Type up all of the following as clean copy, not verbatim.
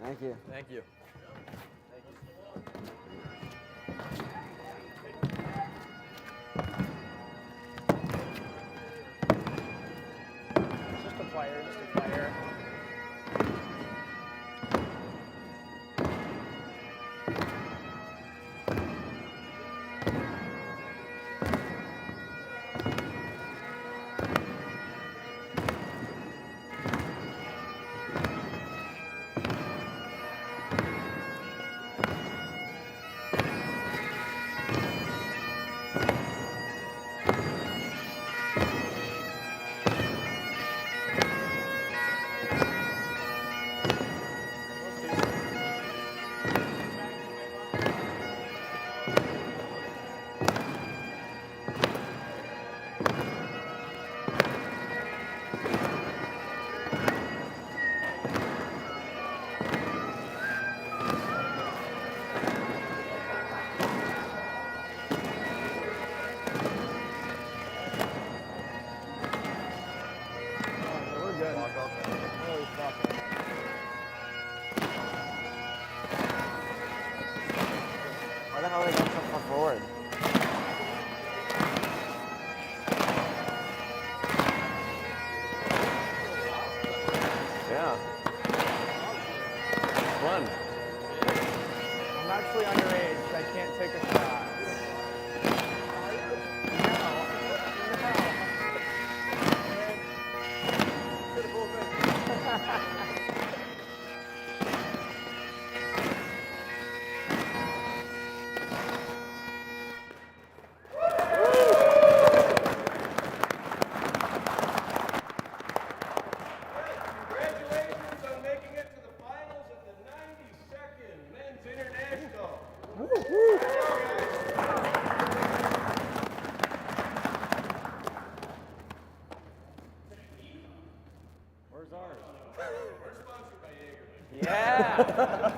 Thank you. Thank you. Just a player, just a player. Why the hell are they going so far forward? Yeah. Fun. I'm actually underage. I can't take a shot. Congratulations on making it to the finals at the 92nd Men's International. Where's ours? We're sponsored by Jaeger. Yeah.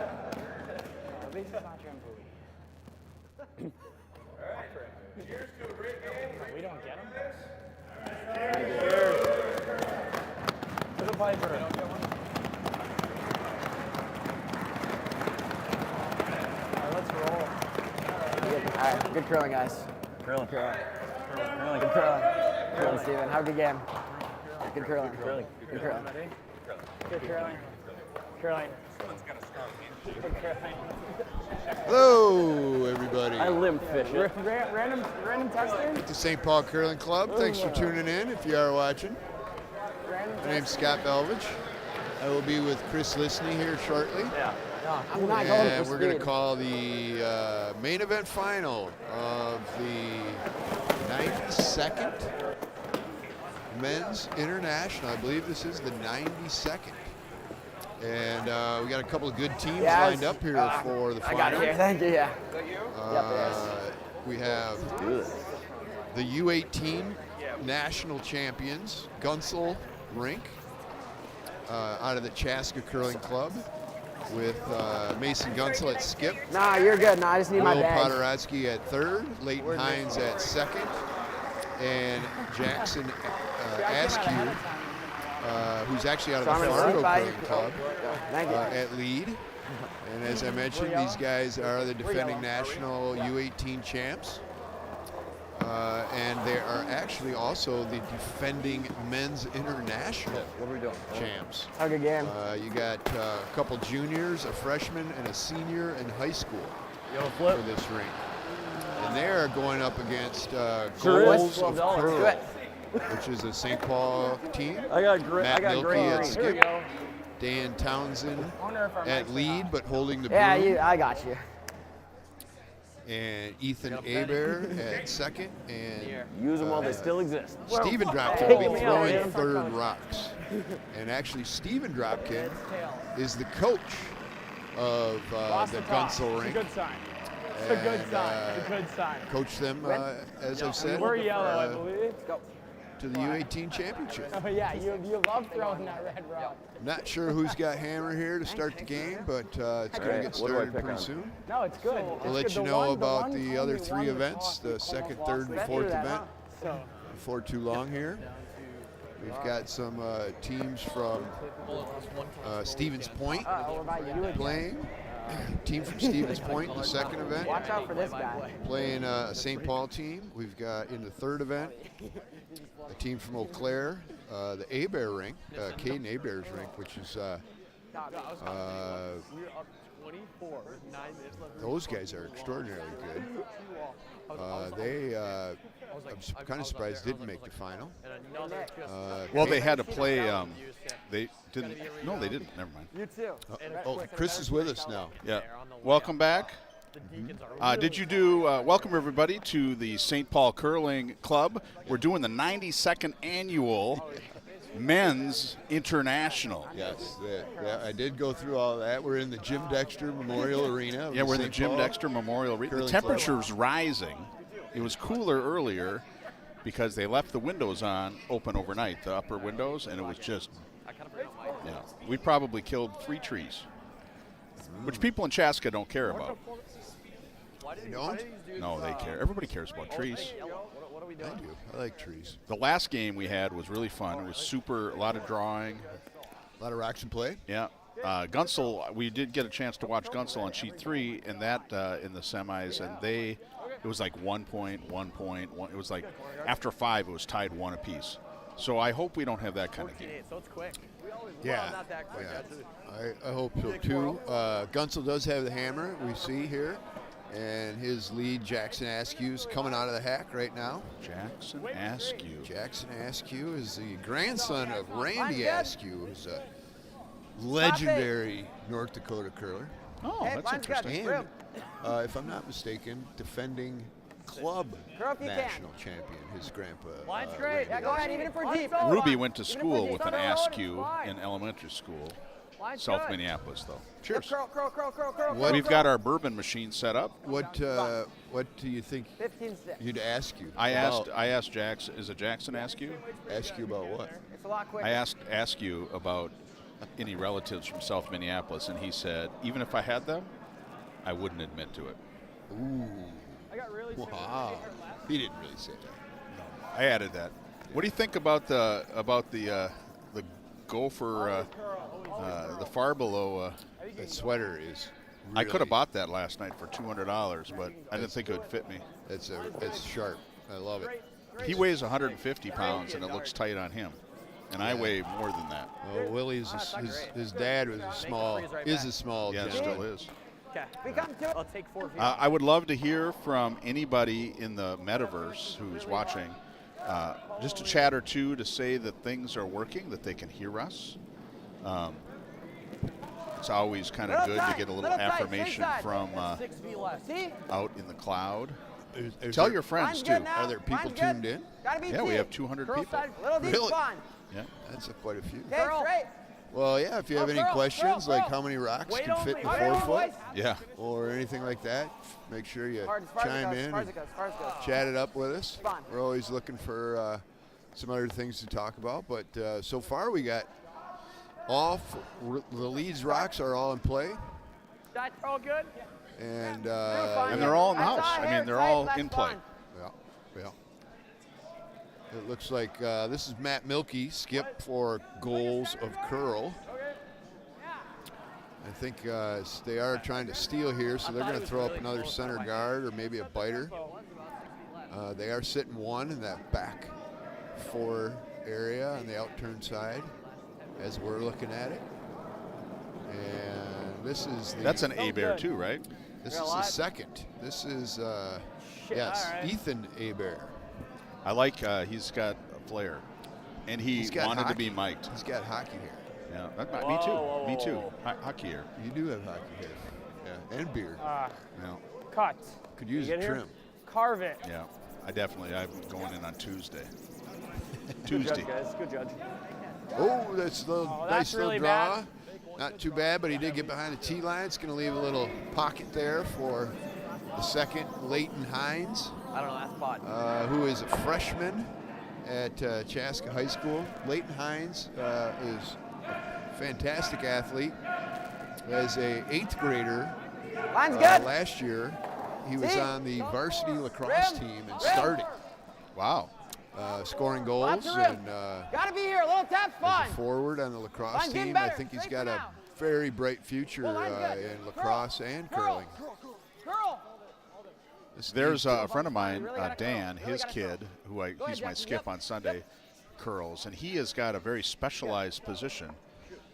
At least it's not your booty. All right. Cheers to a great game. We don't get them. To the Piper. All right, let's roll. All right, good curling, guys. Curling. Good curling. Curling, Steven. Have a good game. Good curling. Curling. Good curling. Good curling. Curling. Good curling. Hello, everybody. I limb fish it. Random testing? The St. Paul Curling Club. Thanks for tuning in if you are watching. My name's Scott Belvich. I will be with Chris Lisney here shortly. Yeah. I'm not going And for we're going to speed. call the main event final of the 92nd Men's International. I believe this is the 92nd. And we got a couple of good teams Yes. lined up here for the I final. got it here. Thank you. Yeah. We have the U18 national champions, Guentzel Rink, out of the Chaska Curling Club, with Mason Guentzel at skip, Nah, you're good. Nah, I just need my Will bag. Podoradsky at third, Leighton Hines at second, and Jackson Askew, who's actually out of So I'm the gonna Fargo sneak by Curling you. Club, Thank you. at lead. And as I mentioned, these guys are the defending national U18 champs. And they are actually also the defending men's international What are we doing? champs. Have a good game. You got a couple juniors, a freshman, and a senior in high school Yellow for flip. this rink. And they are going up against Sure is. Goals of $12. Curl, Do it. which is a St. Paul team. I got great. Matt I got Milkey great at green. Here we skip, go. Dan Townsend I wonder if our at mics are lead, on. but holding the Yeah, broom. I got you. And Ethan Hebert at second, and Use them while they still exist. Stephen Dropkin Hey, will be man. throwing third rocks. And actually, Stephen Dropkin is the coach of Lost the the toss. Guentzel It's a rink. good sign. It's a good And, sign. It's a good sign. Coach them, as I've said, We're yellow, I believe. to the U18 championship. Oh yeah, you love throwing that red rock. Not sure who's got hammer here to start the game, but it's going to Alright, get what do I started pick pretty on? soon. No, it's good. We'll let you know about the other three events, the second, third, and fourth event, So before too long here. We've got some teams from Stevens Point What about you again? playing. Team from Stevens Point in the second event. Watch out for this guy. Playing a St. Paul team. We've got in the third event a team from Eau Claire, the A-Bear rink, Caden A-Bear's rink, which is those guys are extraordinarily good. I'm kind of surprised didn't make the final. Well, they had to play. They didn't. No, they didn't. Never mind. You too. Oh, Chris is with us now. Yeah. Welcome back. Did you do? Welcome everybody to the St. Paul Curling Club. We're doing the 92nd annual Men's International. Yes, I did go through all that. We're in the Jim Dexter Memorial Arena. of Yeah, we're in the St. Jim Paul Dexter Memorial Arena. The Curling Club. temperature's rising. It was cooler earlier because they left the windows open overnight, the upper windows, and it was just, we probably killed 3 trees, which people in Chaska don't care about. You don't? No, they care. Everybody cares about trees. I do. I like trees. The last game we had was really fun. It was a lot of drawing. A lot of rocks and play. Yeah. Guentzel, we did get a chance to watch Guentzel on sheet 3 and that in the semis, and it was like 1 point. It was like after 5, it was tied 1 apiece. So I hope we don't have that kind of game. So it's quick. Yeah. I hope so too. Guentzel does have the hammer, we see here. And his lead, Jackson Askew, is coming out of the hack right now. Jackson Askew. Jackson Askew is the grandson of Randy Askew, who's a legendary North Dakota curler. Oh, that's interesting. And, if I'm not mistaken, defending club national champion, his grandpa. Line's great. Randy Yeah, go ahead, Askew. even if we're deep. Ruby went to school with an Askew in elementary school. Line's South good. Minneapolis, though. Cheers. Curl. What- We've got our bourbon machine set up. What do you think 15-6. you'd ask you? I asked Jackson. Is it Jackson Askew? Ask you about what? It's a lot quicker. I asked Askew about any relatives from South Minneapolis, and he said even if I had them, I wouldn't admit to it. Ooh. Wow. He didn't really say that. I added that. What do you think about the gopher, the far below? That sweater is. I could really- have bought that last night for $200, but I didn't think it would fit me. It's sharp. I love it. He weighs 150 pounds, and it looks tight on him, and I weigh more than that. Oh, Willie's his dad was a small Yeah, it still gentleman. is. Okay. We come to it. I'll take 4 feet. I would love to hear from anybody in the metaverse who's watching, just a chat or two to say that things are working, that they can hear us. It's always kind of good to get a little affirmation from 6 feet left. See? out in the cloud. Is Tell there- your friends Line's too. good now. Are there people Line's good. tuned in? Gotta be Yeah, we deep. have 200 Curl people. side, little deep Really? spawn. Yeah. That's quite a few. Okay, straight. Well, yeah, if you have any Curl, questions, curl, like curl. how many rocks Wait can fit in only, a wait 4 only. foot Yeah. or anything like that, make sure you As far as it chime goes, as in far as and it goes, as far as it goes. chat it up with us. Fun. We're always looking for some other things to talk about, but so far we got the leads rocks are all in play, That's all good. and And they're all in the house. I mean, they're all in play. yeah. It looks like this is Matt Milkey, skip for goals of curl. I think they are trying to steal here, so they're going to throw up another center guard or maybe a biter. They are sitting 1 in that back 4 area on the outturn side as we're looking at it. And this is That's an A-Bear too, right? this is the second. This is yes, all right. Ethan Abear. I like he's got a flair, and he He's got wanted to hockey. be mic'd. He's got hockey hair. Yeah, Whoa, me too. whoa, Me whoa, too. whoa. Hockey here. You do have hockey hair. Yeah, and beard. Yeah. Cut. Could use You a get here? trim. Carve it. Yeah. I'm going in on Tuesday. Good Tuesday. judge, guys. Good judge. Oh, that's a little that's nice little really draw. bad. Not too bad, but he did get behind the tee line. It's going to leave a little pocket there for the second, Leighton Hines, I don't know that spot. who is a freshman at Chaska High School. Leighton Hines is a fantastic athlete. As a 8th grader Line's good. last year, he was See? on the varsity lacrosse team and started. Wow. scoring goals Lots of room. and Gotta be here. A little tap's as fine. a forward on the lacrosse Line's getting team. I better. think he's Straight got for a now. very bright future Well, line's good. in lacrosse and curling. Girl. This There's needs a friend of mine, Really gotta Dan, curl. Really his gotta kid, who Go he's ahead, my Jackson. skip Yep. on Sunday, curls, and he has got a very specialized position.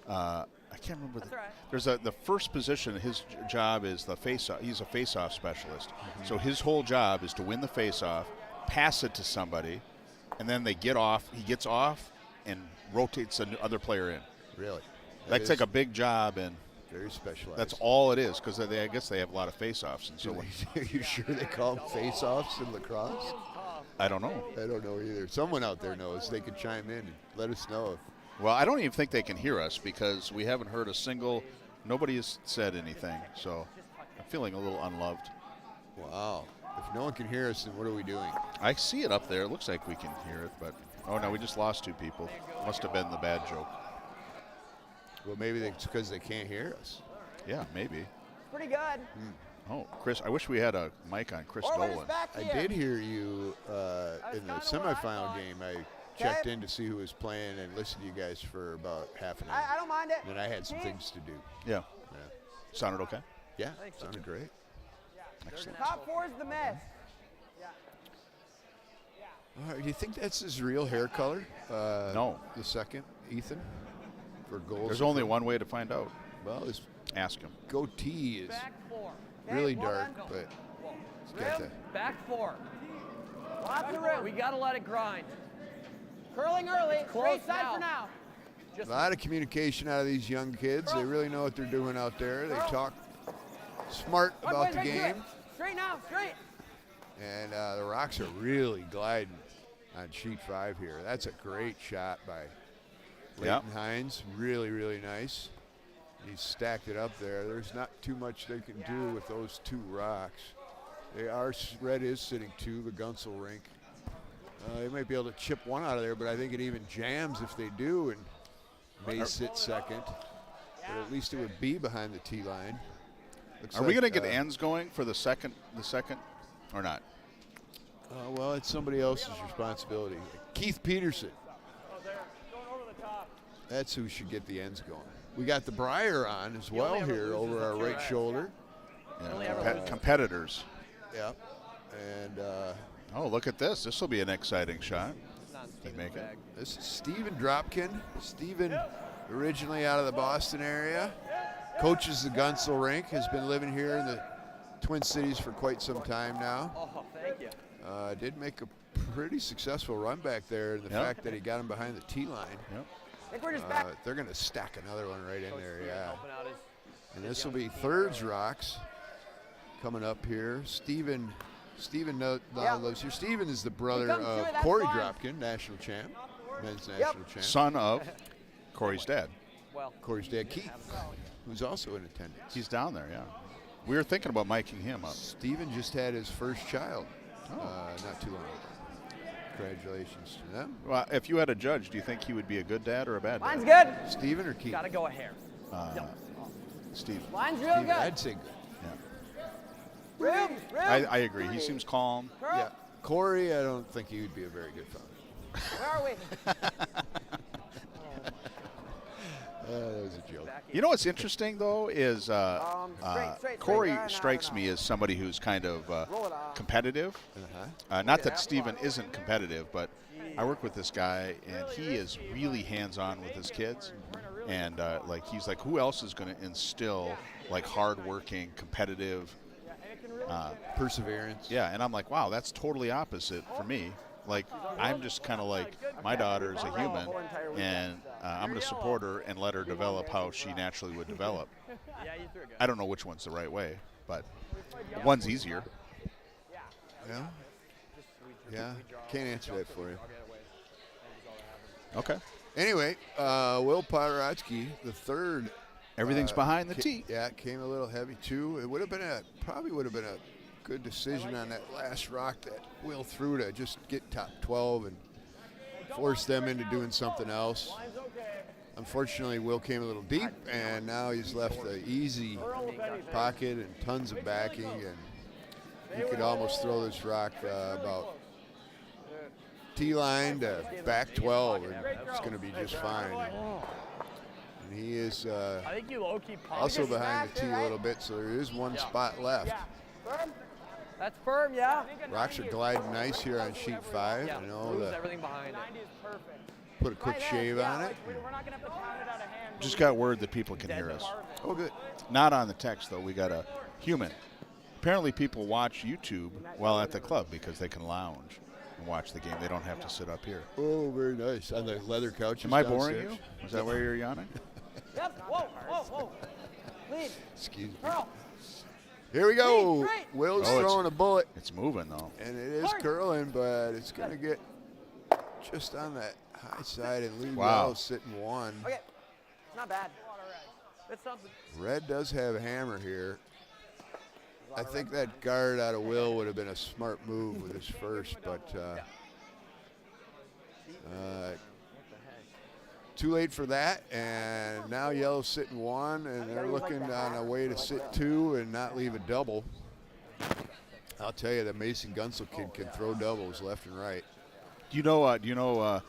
I can't remember. That's all right. There's the first position. His job is the face-off. He's a face-off specialist. So his whole job is to win the face-off, pass it to somebody, and then they get off. He gets off and rotates another player in. really. That's like a big job, and very specialized. that's all it is, because I guess they have a lot of face-offs, and so Are you sure they call them face-offs in lacrosse? I don't know. I don't know either. Someone out there knows. They could chime in and let us know. Well, I don't even think they can hear us because we haven't heard a single. Nobody has said anything, so I'm feeling a little unloved. Wow. If no one can hear us, then what are we doing? I see it up there. It looks like we can hear it, but oh no, we just lost 2 people. Must have been the bad joke. Well, maybe it's because they can't hear us. Yeah, maybe. Pretty good. Oh, Chris, I wish we had a mic on Chris Orland is Dolan. back I here. did hear you in the kinda what I semifinal thought. game. I checked Okay. in to see who was playing and listened to you guys for about half an hour. I don't mind it. And then I had some See? things to do. Yeah, Yeah, sounded okay. yeah, sounded great. Excellent. Top 4 is the miss. All right, do you think that's his real hair color? No. The second, Ethan, for goals. There's only one way to find out. Well, his Ask him. goatee is Back 4. really well dark, done. but he's got the. Rim, back 4. Lots of room. We gotta let it grind. Curling early. Straight side for now. A lot of communication out of these young kids. They really know what they're doing out there. They talk smart One about point the right to it. game. Straight now. Straight. And the Rocks are really gliding on sheet 5 here. That's a great shot by Yeah. Leighton Hines. Really, really nice. He's stacked it up there. There's not too much they can do with those 2 rocks. Red is sitting 2, the Guentzel rink. They might be able to chip one out of there, but I think it even jams if they do, and may sit second. But at least it would be behind the tee line. Looks Are we like, going to get ends going for the second, or not? Well, it's somebody else's responsibility. Keith Peterson. That's who should get the ends going. We got the Briar on as well here over our right shoulder. Yeah, competitors. Yep. And Oh, look at this. This will be an exciting shot. They make it. this is Steven Dropkin. Steven, originally out of the Boston area, coaches the Guentzel rink, has been living here in the Twin Cities for quite some time now. Oh, thank you. Did make a pretty successful run back there, and the Yep. fact that he got him behind the tee line. Yep. I think we're just back. They're going to stack another one right in there, yeah. Helping out his- And this will be Thirds Rocks coming up here. Steven now lives here. Steven is the brother comes of through, that's Corey fine. Dropkin, national champ, men's national champ. Son of Corey's dad. Well, Corey's dad, Keith, who's also in attendance. He's down there, yeah. We were thinking about miking him up. Steven just had his first child not too long ago. Congratulations to them. Well, if you had a judge, do you think he would be a good dad or a bad line's dad? good. Steven or Keith? Gotta go a hair. Steve. Line's real Steven, good. I'd say good. Rim. I agree. He seems calm. Curl. Yeah. Corey, I don't think he would be a very good father. Where are we? That was a joke. You know what's interesting, though, is straight, Corey no, strikes no. me as somebody who's kind of Roll it off. competitive. Uh-huh. Not that Steven isn't competitive, but I work with this guy, and he is really hands-on with his kids. And he's like, who else is going to instill like hard-working, competitive? Perseverance. Yeah, and I'm like, wow, that's totally opposite for me. Like, I'm just kind of like, my daughter is a human, and I'm going to support her and let her develop how she naturally would develop. I don't know which one's the right way, but one's easier. Yeah. Yeah. Can't answer that for you. Okay. Anyway, Will Podorotsky, the third. Everything's behind the tee. Yeah, it came a little heavy too. It would have been probably would have been a good decision on that last rock that Will threw to just get top 12 and force them into doing something else. Unfortunately, Will came a little deep, and now he's left the easy pocket and tons of backing, and you could almost throw this rock about T-line to back 12, and it's going to be just fine. And he is I think you low-key pumped. also behind the tee a little bit, so there is one spot left. That's firm, yeah. Rocks are gliding nice here on sheet 5. Yeah, You know, moves everything behind it. put a quick shave on it. We're not gonna have to count it out of hand. Just got word that people can hear us. Oh, good. Not on the text, though. We got a human. Apparently, people watch YouTube while at the club because they can lounge and watch the game. They don't have to sit up here. Oh, very nice. On the leather couches. Am I boring downstairs. you? Is that why you're yawning? Yep. Whoa, whoa, whoa. Lead. Excuse me. Curl. Here we go. Straight. Will's Oh, throwing a bullet, It's moving, though. and it is curling, but it's going to get just on that high side, and Lee Wow. Wells sitting 1. Okay. Not bad. It's something. Red does have a hammer here. I think that guard out of Will would have been a smart move with his first, but too late for that. And now Yellow's sitting 1, and they're looking on a way to sit 2 and not leave a double. I'll tell you, the Mason Guentzel kid can throw doubles left and right. Do you know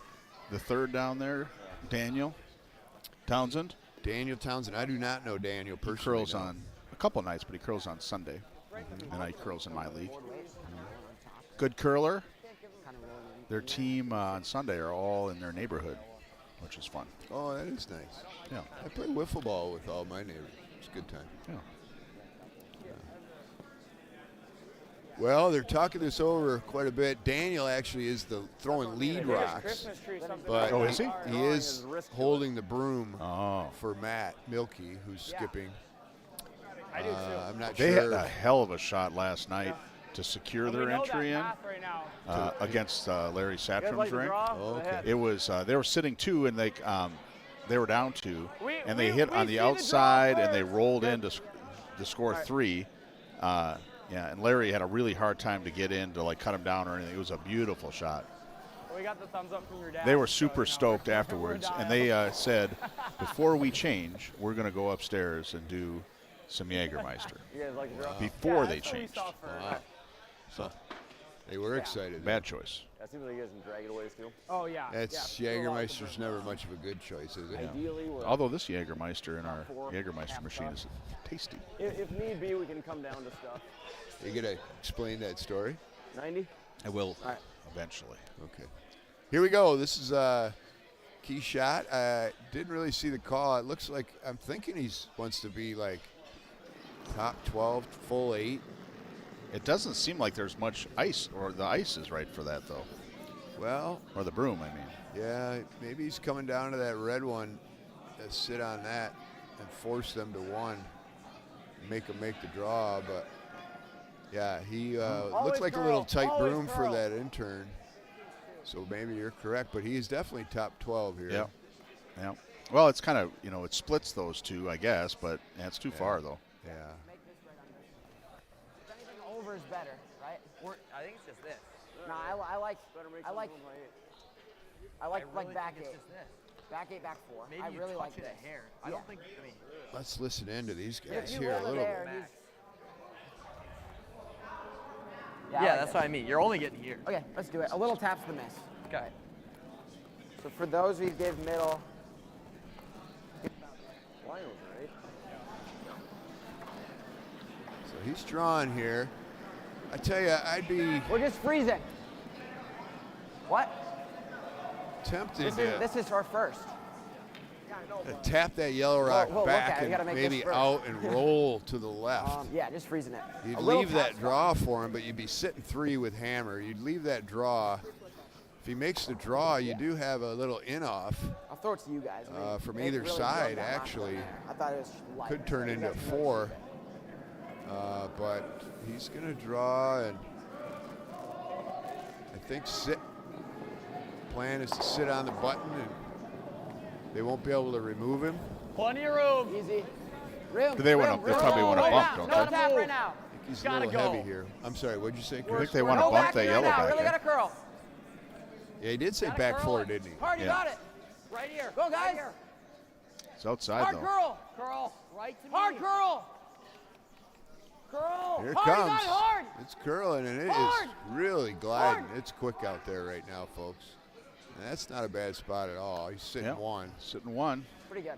the third down there, Daniel Townsend? Daniel Townsend, I do not know Daniel He personally. curls on a couple nights, but he curls on Sunday. And he curls in my league. Good curler. Their team on Sunday are all in their neighborhood, which is fun. Oh, that is nice. Yeah. I play wiffle ball with all my neighbors. It's a good time. Yeah. Well, they're talking this over quite a bit. Daniel actually is the throwing lead rocks, Christmas tree, something but Oh, is he? he is holding the broom Oh. for Matt Milkey, who's skipping. I do too. I'm not They had sure. a hell of a shot last night to secure We their know entry that in path right now. against Larry You guys like Satram's to ring. draw? Oh, Go okay. ahead. It was they were sitting 2 and they were down 2, and they we hit on see the the draw outside and they first. rolled in to score 3. Yeah, and Larry had a really hard time to get in to like cut him down or anything. It was a beautiful shot. We got the thumbs up from your dad. They were so, super you know, stoked we're afterwards, and dialed. they said, before we change, we're going to go upstairs and do some Jägermeister You guys like to draw? before Yeah, they that's what we changed. saw first. Wow. So They were excited. bad choice. That seems like you guys can drag it away still. Oh yeah. That's yeah. Jägermeister's never much of a good choice, is it? Ideally, we're Although this Jägermeister in our Jägermeister machine is tasty. if need be, we can come down to stuff. You gonna explain that story? 90? I will right. eventually. Okay. Here we go. This is a key shot. I didn't really see the call. It looks like I'm thinking he's wants to be like top 12, full 8. It doesn't seem like there's much ice, or the ice is right for that though, Well, or the broom. I mean, yeah, maybe he's coming down to that red one, sit on that, and force them to 1, make them make the draw. But yeah, he looks like a little tight broom for that intern. So maybe you're correct, but he's definitely top 12 here. yeah, yeah. Well, it's kind of it splits those two, I guess, but that's too far though. Yeah. Anything over is better, right? I think it's just this. No, I like really back think 8. it's just this. Back 8, back 4. Maybe I you really touch like it this. a hair. I don't think. I mean, Let's listen in to these If guys you here a roll it little there, bit. he's- yeah, I like that's this. what I mean. You're only getting here. Okay, let's do it. A little tap's the miss. Okay. So for those we give middle. Finals, right? So he's drawing here. I tell you, I'd be We're just freezing. What? tempted This is our first. to tap that yellow rock we'll look at back it. We gotta and make this maybe first. out and roll to the left. Yeah, just freezing it. You'd A little leave that tap's draw for him, but you'd be sitting 3 with hammer. You'd leave that draw. If he makes the draw, you do have a little in-off. I'll throw it to you guys. From It either really side, drove that last actually. one there. I thought it was light. Could turn You into guys can 4. But he's going to draw, and I think plan is to sit on the button, and they won't be able to remove him. Plenty of room. Easy. Rim, Do they wanna- they probably wanna right bump, now. don't No they? tap right now. I think he's a Gotta little go. heavy here. I'm sorry, what'd you say, I Chris? think they want to Go bump back that in right yellow now. back. Really eh? got to curl. Yeah, he did say Gotta back curl 4, it. didn't he? Hard, you Yeah. got it. Right here. Go, guys. It's outside Hard though. curl. Curl. Right to me. Hard curl. Curl. Here it Hard, comes. not hard. It's curling, and it Hard. is really gliding. Hard. It's quick out there right now, folks. And that's not a bad spot at all. He's sitting Yeah. one. Sitting one. Pretty good.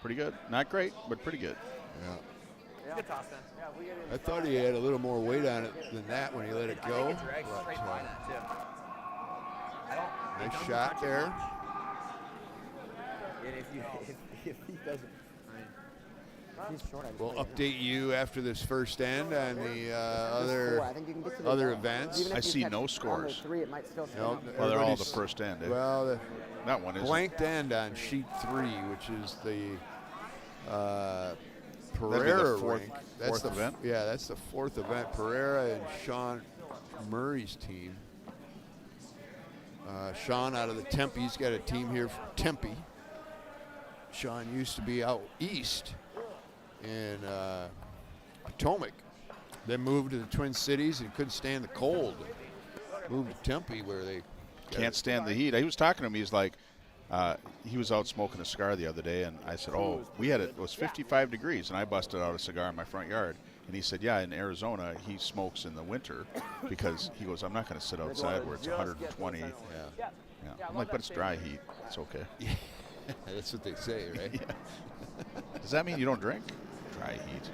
Pretty good. Not great, but pretty good. Yeah. Good toss, man. Yeah, we get it. I thought he had a little more weight on it than that when he let it I go. think it drags but, straight by that, too. I don't. nice shot there. And if he doesn't. He's short. I just We'll played it. update you after this first end on the There's 4. I think you can get to the other ball. events. Even if I you see catch no under scores. 3, it might still stand No, up. Well, they're all the everybody's- first end. Eh? Well, the That one is. blanked end on sheet 3, which is the be the Pereira fourth- rank. fourth the event? Yeah, that's the 4th event. Pereira and Sean Murray's team. Sean out of the Tempe. He's got a team here from Tempe. Sean used to be out east in Potomac. Then moved to the Twin Cities and couldn't stand the cold. Moved to Tempe where they Can't stand the heat. He was talking to me. He's like, he was out smoking a cigar the other day, and I said, "Oh, it was 55 degrees," and I busted out a cigar in my front yard. And he said, "Yeah, in Arizona, he smokes in the winter because he goes, I'm not going to sit outside where it's 120." Yeah. Yeah. I'm like, but it's dry heat. It's okay. That's what they say, right? Does that mean you don't drink? Dry heat.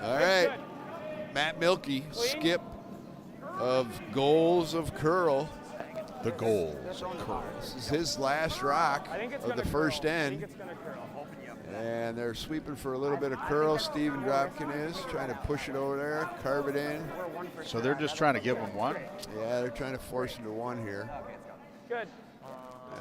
All right. Matt Milkey, skip of Goals of Curl. The goals. This is his last rock I think it's of gonna the first curl. I end. think it's gonna curl. And they're sweeping for a little bit of curl. Steven Dropkin is trying to push it over there, carve it in. So they're just trying to give him one? Yeah, they're trying to force him to one here. Good.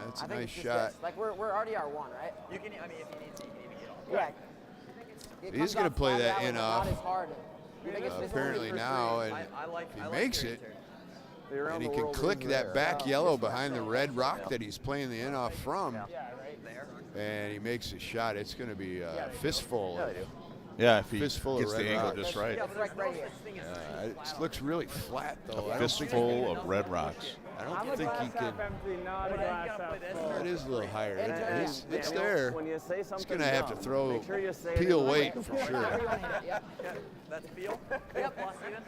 That's I a think nice it's just shot. this. Like we're already R1, right? You can, I mean, if he needs to, you can even get off. Yeah. It He's comes gonna out play flat that out, in but off. Not as hard. You think it's this Apparently only for now, three? and I like, if he I like makes your it, answer. and he can click that back yellow behind the red rock that he's playing the in off from, There. and he makes a shot. It's going to be a fistful. Yeah, if he Fistful of gets the red angle rocks. just right. It's like right here. It looks really flat though. I A don't think fistful of red rocks. I I'm don't a think he glass can. half empty, not a glass half full. It is a little higher. It's Daniel, there. When you say something He's going to have to dumb, throw make sure you say it peel in the weight right for sure. Yep. That's feel. Yep, lost even.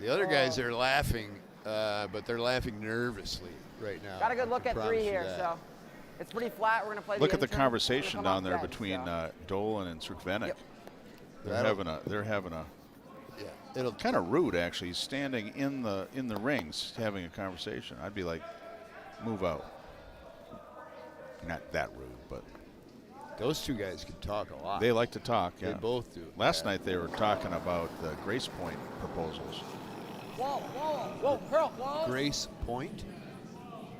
The other guys are laughing, but they're laughing nervously right now. Got a good I look can at 3 promise you here, that. so it's pretty flat. We're gonna play. Look at the intern. conversation We're gonna down come there off bench, between so. Dolan and Srukvenik. Yep. They're having a Yeah, it'll kind of rude actually. He's standing in the rings having a conversation. I'd be like, move out. Not that rude, but Those two guys can talk a lot. they like to talk. They Yeah. both do. Last night they were talking about the Grace Point proposals. Whoa, curl, whoa. Grace Point.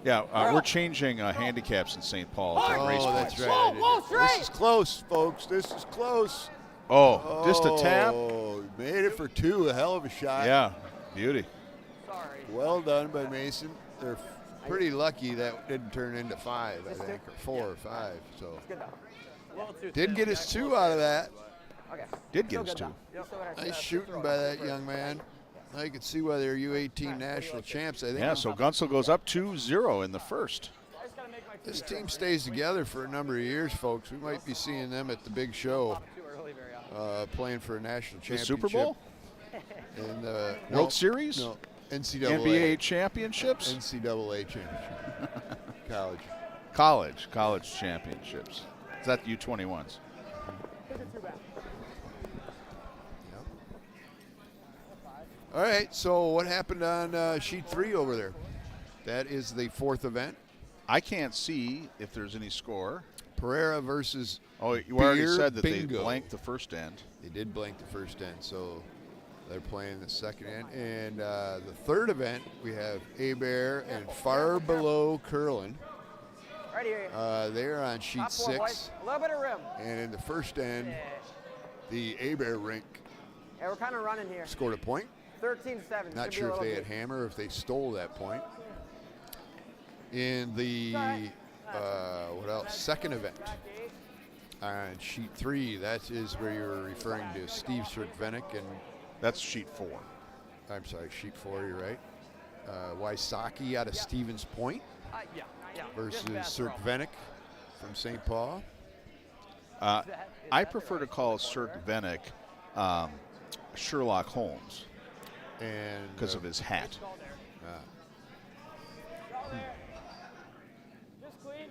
Yeah, we're changing handicaps in St. Paul to Grace Oh, that's Points. right. I Whoa, didn't- This is straight. close, folks. This is close. Oh, just a tap? Oh, made it for 2. A hell of a shot. Yeah, beauty. Sorry. Well done by Mason. They're pretty lucky that didn't turn into 5, I think, or 4 or 5. So did get us 2 out of that. Okay. Did Still get us good, 2. though. Still got our Nice two. shooting by that young man. Now you can see why they're U18 national champs. I think Yeah, so Guentzel goes up 2-0 in the first. this team stays together for a number of years, folks. We might be seeing them at the big show, Too early very often. playing for a national The championship. Super Bowl? And World Series? No, NCAA. NBA championships? NCAA championship. College. College championships. Is that the U21s? All right, so what happened on sheet 3 over there? That is the 4th event. I can't see if there's any score. Pereira versus Oh, you already Beer said that Bingo. they blanked the first end. They did blank the first end, so they're playing the second end. And the 3rd event, we have Abear and Far Below Curlin. Right here. They're on sheet Top 4, boys. 6. A little bit of rim. And in the first end, the Abear rink Yeah, we're kind of running here. scored a point. 13-7. Not Should be sure a if little they had deep. hammer or if they stole that point. In the what else? Second event on sheet 3, that is where you're referring to Steve Srukvenik and That's sheet 4. I'm sorry, sheet 4. You're right. Wysocki out of Stevens Point Yeah. versus Just basketball. Srukvenik from St. Paul. I prefer to call Sirk Vennick Sherlock Holmes And because of his hat. Just clean.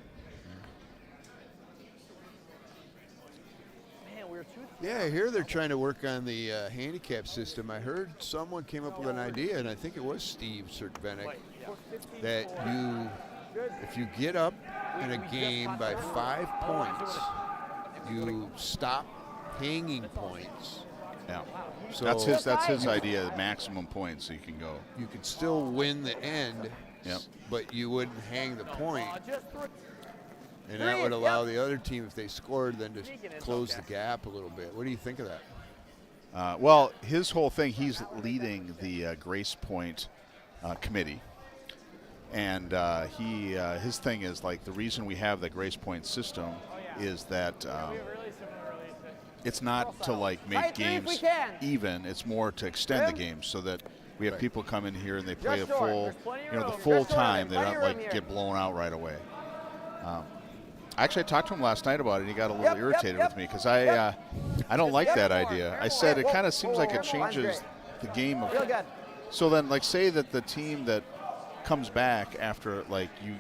Man, we were too. yeah, I hear they're trying to work on the handicap system. I heard someone came up with an idea, and I think it was Steve Sirkvenik, that if you get up in a game by 5 points, you stop hanging points. Yeah. So That's his idea, the maximum points so you can go. you could still win the end, Yep. but you wouldn't hang the point. Just three. And that would allow the other team, if they scored, then to close the gap a little bit. What do you think of that? Well, his whole thing, he's leading the Grace Point committee. And his thing is like the reason we have the Grace Point system is that it's not to like make games even. It's more to extend the game so that we have people come in here and they play a full, the full time. They don't like get blown out right away. Actually, I talked to him last night about it. And he got a little irritated with me because I don't like that idea. I said it kind of seems like it changes the game of. So then, like, say that the team that comes back after like you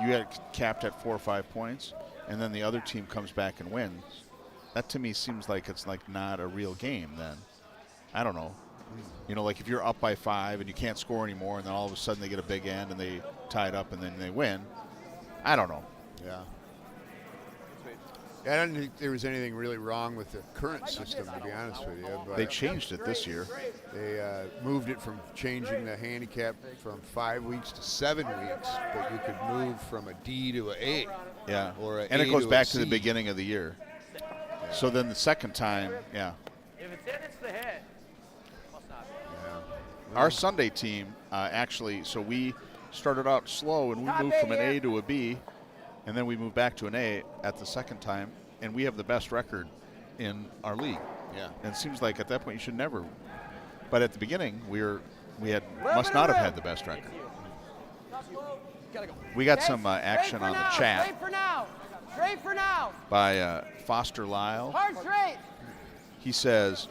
get capped at 4 or 5 points, and then the other team comes back and wins. That to me seems like it's like not a real game. Then I don't know. Like if you're up by 5 and you can't score anymore, and then all of a sudden they get a big end and they tie it up and then they win. I don't know. Yeah. I don't think there was anything really wrong with the current system, to be honest with you. But They changed it this year. They moved it from changing the handicap from 5 weeks to 7 weeks, but you could move from a D to an A. Yeah. Or and it goes back to the beginning of the year. Yeah. So then the second time, yeah. If it's in, it's the hit. Must not be. Yeah. Our Sunday team actually, so we started out slow and we moved from an A to a B, and then we moved back to an A at the second time, and we have the best record in our league. Yeah. And it seems like at that point you should never. But at the beginning must not have had the best record. We got some action on the chat. Straight for now. Straight for now. By Foster Lyle. Hard straight. He says,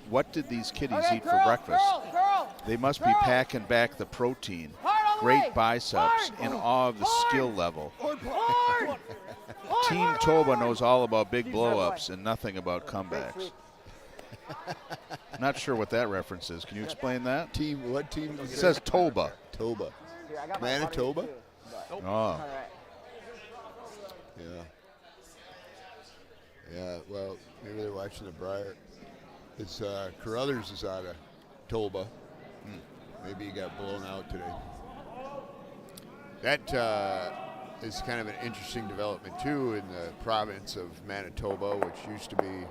"What did these kiddies Okay, eat curl, for breakfast? curl. They must be curl. packing back the protein. Hard all the Great way. biceps, Hard. in awe of the Hard. skill level. Hard. Team Toba knows all about big blow-ups and nothing about comebacks." Not sure what that reference is. Can you explain that? What team? It says Toba. Toba. Here, I got my Manitoba? buddies too. Oh. All right. Yeah. Yeah, well, maybe they're watching the Briar. It's Carruthers is out of Toba. Maybe he got blown out today. That is kind of an interesting development, too, in the province of Manitoba, which used to be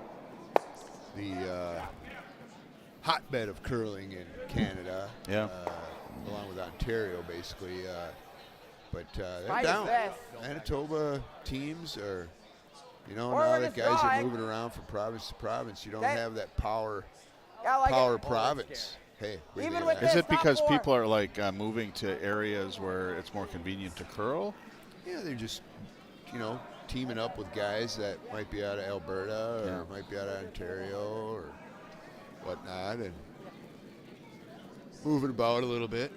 the hotbed of curling in Canada. Yeah. Along with Ontario, basically. But they're Fight down. is best. Manitoba teams are, now Or that this guys are guy. moving around from province to province, you don't Okay. have that power Yeah, I like power it. province. Hey, what do you Even think with of this- Is it top because four. people are like moving to areas where it's more convenient to curl? that? Yeah, they're just, teaming up with guys that might be out of Alberta or might be out of Ontario or whatnot, and moving about a little bit.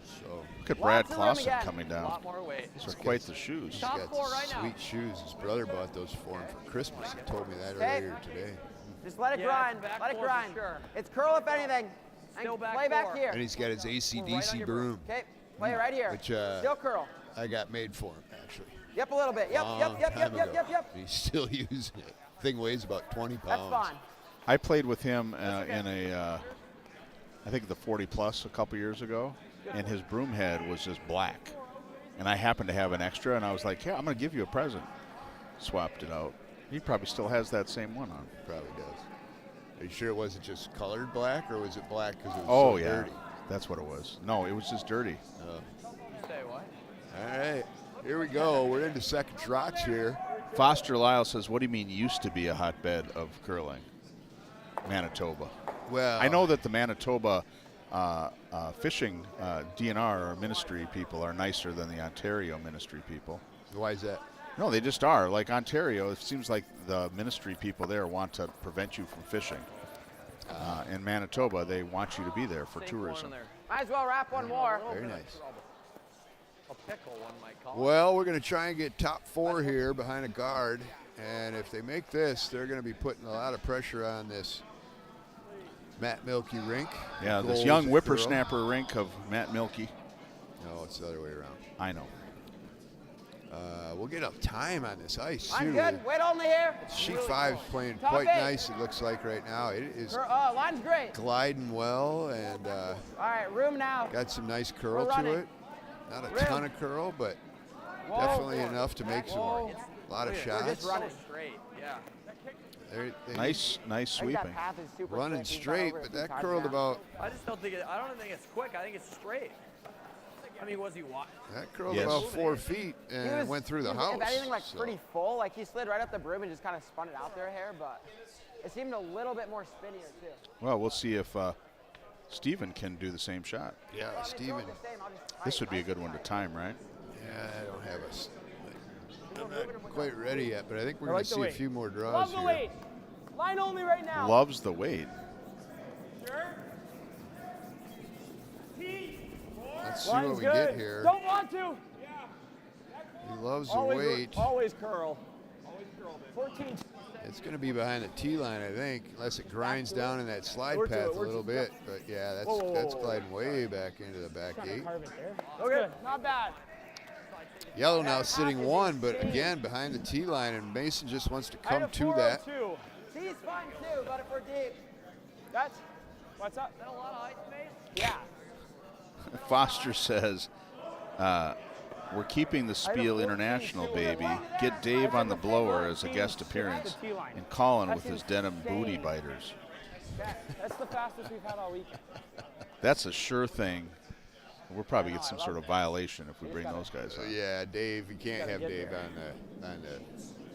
So Look at Brad Lots of room Clausen again. coming A down. lot more weight. Those are quite the shoes. he's Top got four right now. sweet shoes. His brother bought those for him for Christmas. He told me that Okay. earlier today. Just let it Yeah, grind. it's back Let it four for grind. sure. It's curl if anything. Still And back play back four. here. And he's got his ACDC your broom, Okay, play right here. which Still curl. I got made for him, actually. Yep, a little bit. Yep, Long yep. time ago. He's still using it. Thing weighs about 20 That's pounds. fine. I played with him in I think the 40 plus a couple years ago, and his broom head was just black. And I happened to have an extra, and I was like, yeah, I'm going to give you a present. Swapped it out. He probably still has that same one on. Probably does. Are you sure it wasn't just colored black, or was it black because it was Oh, so yeah. dirty? That's what it was. No, it was just dirty. Say what? All right, here we go. We're into seconds rocks here. Foster Lyle says, what do you mean used to be a hotbed of curling? Manitoba. Well, I know that the Manitoba fishing DNR or ministry people are nicer than the Ontario ministry people. Why is that? No, they just are. Like Ontario, it seems like the ministry people there want to prevent you from fishing. In Manitoba, they want you to be there for tourism. Might as well wrap one more. Very nice. A pickle, one might call it. Well, we're going to try and get top 4 here behind a guard. And if they make this, they're going to be putting a lot of pressure on this Matt Milky rink. Yeah, this Goals young at whippersnapper rink of Matt Milky. No, it's the other way around. I know. We'll get up time on this ice, Line's too. good. Weight only here. Sheet 5's playing Top quite 8. nice, it looks like right now. It is Line's great. gliding well and All right, room now. got some nice curl We're to running. it. Not a Room. ton of curl, but Whoa. definitely enough to make some Whoa. a lot of We're shots. just running. Straight, yeah. They Nice I think sweeping. that path is super running quick. He's got straight, over it but a few that times curled now. about I just don't think I don't think it's quick. I think it's straight. I mean, was he wide? that curled Yes. about 4 feet He and was- went through the he was, house. If anything, like so. pretty full. Like he slid right up the broom and just kind of spun it out there here, but it seemed a little bit more spinnier too. Well, we'll see if Steven can do the same shot. Yeah, Well, I mean, Steven. throw it the same, I'll just This would be a ice good it one to right. time, right? Yeah, I don't have I'm not quite ready yet, but I think we're I going like to the see a weight. few more draws Love the here. weight. Line only right now. Loves the weight. Let's see Line's what we good. get here. Don't want to. He loves the Always, weight. always curl. 14. It's going to be behind the tee line, I think, unless it grinds down in that slide We're to path it, a we're little to- bit. But yeah, that's Whoa, whoa, that's whoa, gliding way back into the back gate. Carve it there. Okay, not bad. Yellow now sitting 1, but again behind the tee line, and Mason just wants to come to that. Tee's fine too, but if we're deep, that's What's up? Is that a lot of height space? yeah. Foster says, we're keeping the Spiel International, baby. Get Dave on the blower as a guest appearance, and Colin with his denim booty biters. That's the fastest we've had all weekend. That's a sure thing. We'll probably get some sort of violation if we bring those guys on. Yeah, Dave, you can't have get Dave there. on the.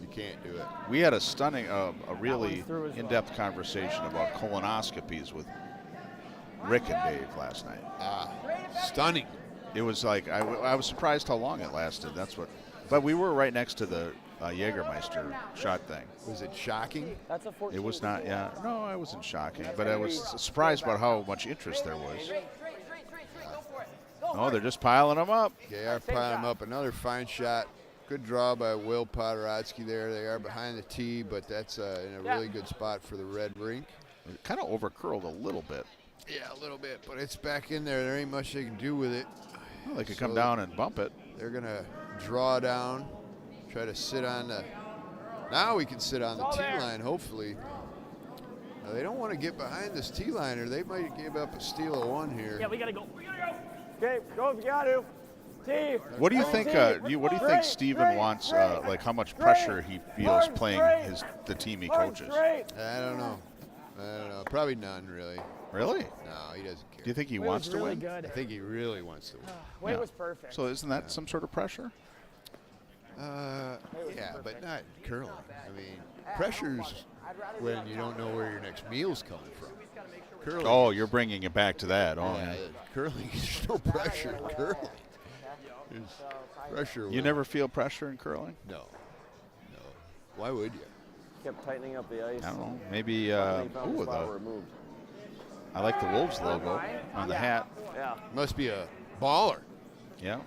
You can't do it. We had a stunning, a really through as well. in-depth conversation about colonoscopies with Rick and Dave last night. Stunning. It was like, I was surprised how long it lasted. That's what, but we were right next to the Jägermeister shot thing. Was it shocking? That's a 14. It was not, yeah, no, I wasn't shocking, but I was surprised about how much interest there was. Oh, they're just piling them up. They are piling them up. Another fine shot. Good draw by Will Podorodsky there. They are behind the tee, but that's in a really good spot for the red rink. It kind of overcurled a little bit. Yeah, a little bit, but it's back in there. There ain't much they can do with it. Well, they could So come down and bump it. They're going to draw down, try to sit on the. Now we can sit on the tee line, hopefully. Now, they don't want to get behind this tee line, or they might give up a steal of 1 here. Yeah, we gotta go. Okay, go if you got to. Tee. What do you think? What do you think Steven wants? Like how much pressure he feels playing the team he coaches? I don't know. Probably none, really. Really? No, he doesn't care. Do you think he Weight wants was to really win? good. I think he really wants to win. Weight Yeah. was perfect. So isn't that some sort of pressure? Yeah, but not curling. I mean, pressure's when you don't know where your next meal's coming from. Curling. Oh, you're bringing it back to that. Oh, Yeah, yeah. curling. There's no pressure in curling. There's pressure. You when- never feel pressure in curling? No. Why would you? Kept tightening up the ice. I don't know. Maybe. Finally found the Ooh, spot where it moved. I like the Wolves logo on the hat. Yeah. Must be a baller. Yeah.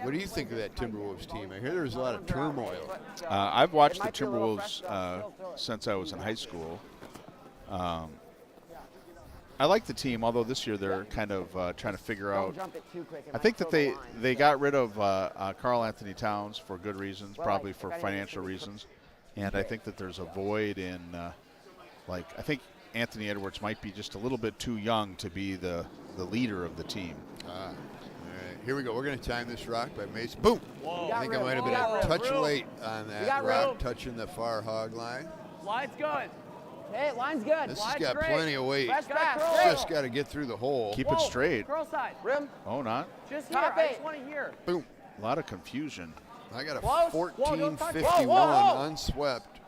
What do you think of that Timberwolves team? I hear there's a lot of turmoil. I've watched the Timberwolves since I was in high school. I like the team, although this year they're kind of trying to figure out. I think that they got rid of Karl Anthony Towns for good reasons, probably for financial reasons, and I think that there's a void in, I think Anthony Edwards might be just a little bit too young to be the leader of the team. All right, here we go. We're going to time this rock by Mason. Boom! I think I might have been a touch late on that rock touching the far hog line. Line's good. Hey, line's good. This has Line's got great. plenty of weight. Fresh back. Just got to get through the hole. Keep it straight. Curl side. Rim. Oh, not? Just here. Top I 8. just want to hear. Boom. A lot of confusion. I got a Close. Whoa, don't touch. 1451 Whoa. unswept.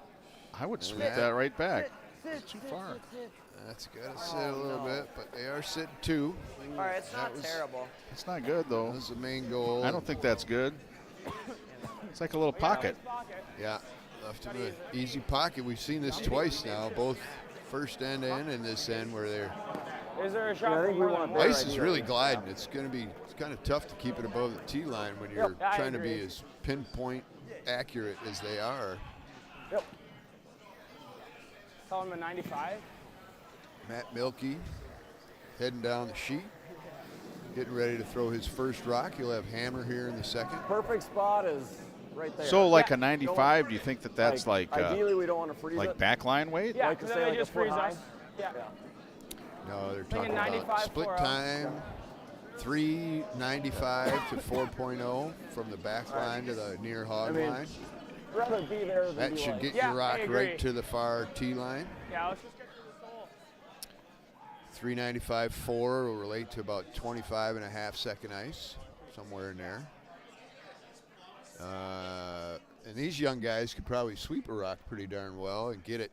I would sweep that- that right back. It's too far. That's got to sit a little bit, but they are sitting 2. All right, it's That not was- terrible. It's not good, though. That's the main goal. I don't think that's good. It's like a little pocket. Yeah, left him an easy pocket. We've seen this twice now, both first end and this end where they're. Is there a shot? I think we want there. Ice is really gliding. It's kind of tough to keep it above the tee line when you're I trying to agree. be as pinpoint accurate as they are. Yep. Tell him a 95. Matt Milkey heading down the sheet, getting ready to throw his first rock. He'll have hammer here in the second. Perfect spot is right there. So like a 95, do you think that that's like ideally we don't want to freeze like it. backline weight? Yeah, Like to because say then like they a just foot freeze high? us. Yeah. No, they're Thinking talking about 95 split for, time, 395 to 4.0 from the back line to the near hog mean, line. I'd rather be there than That be should like, get Yeah, your rock I agree. right to the far tee line. Yeah, let's just get to this hole. 395.4 will relate to about 25 and a half second ice, somewhere in there. And these young guys could probably sweep a rock pretty darn well and get it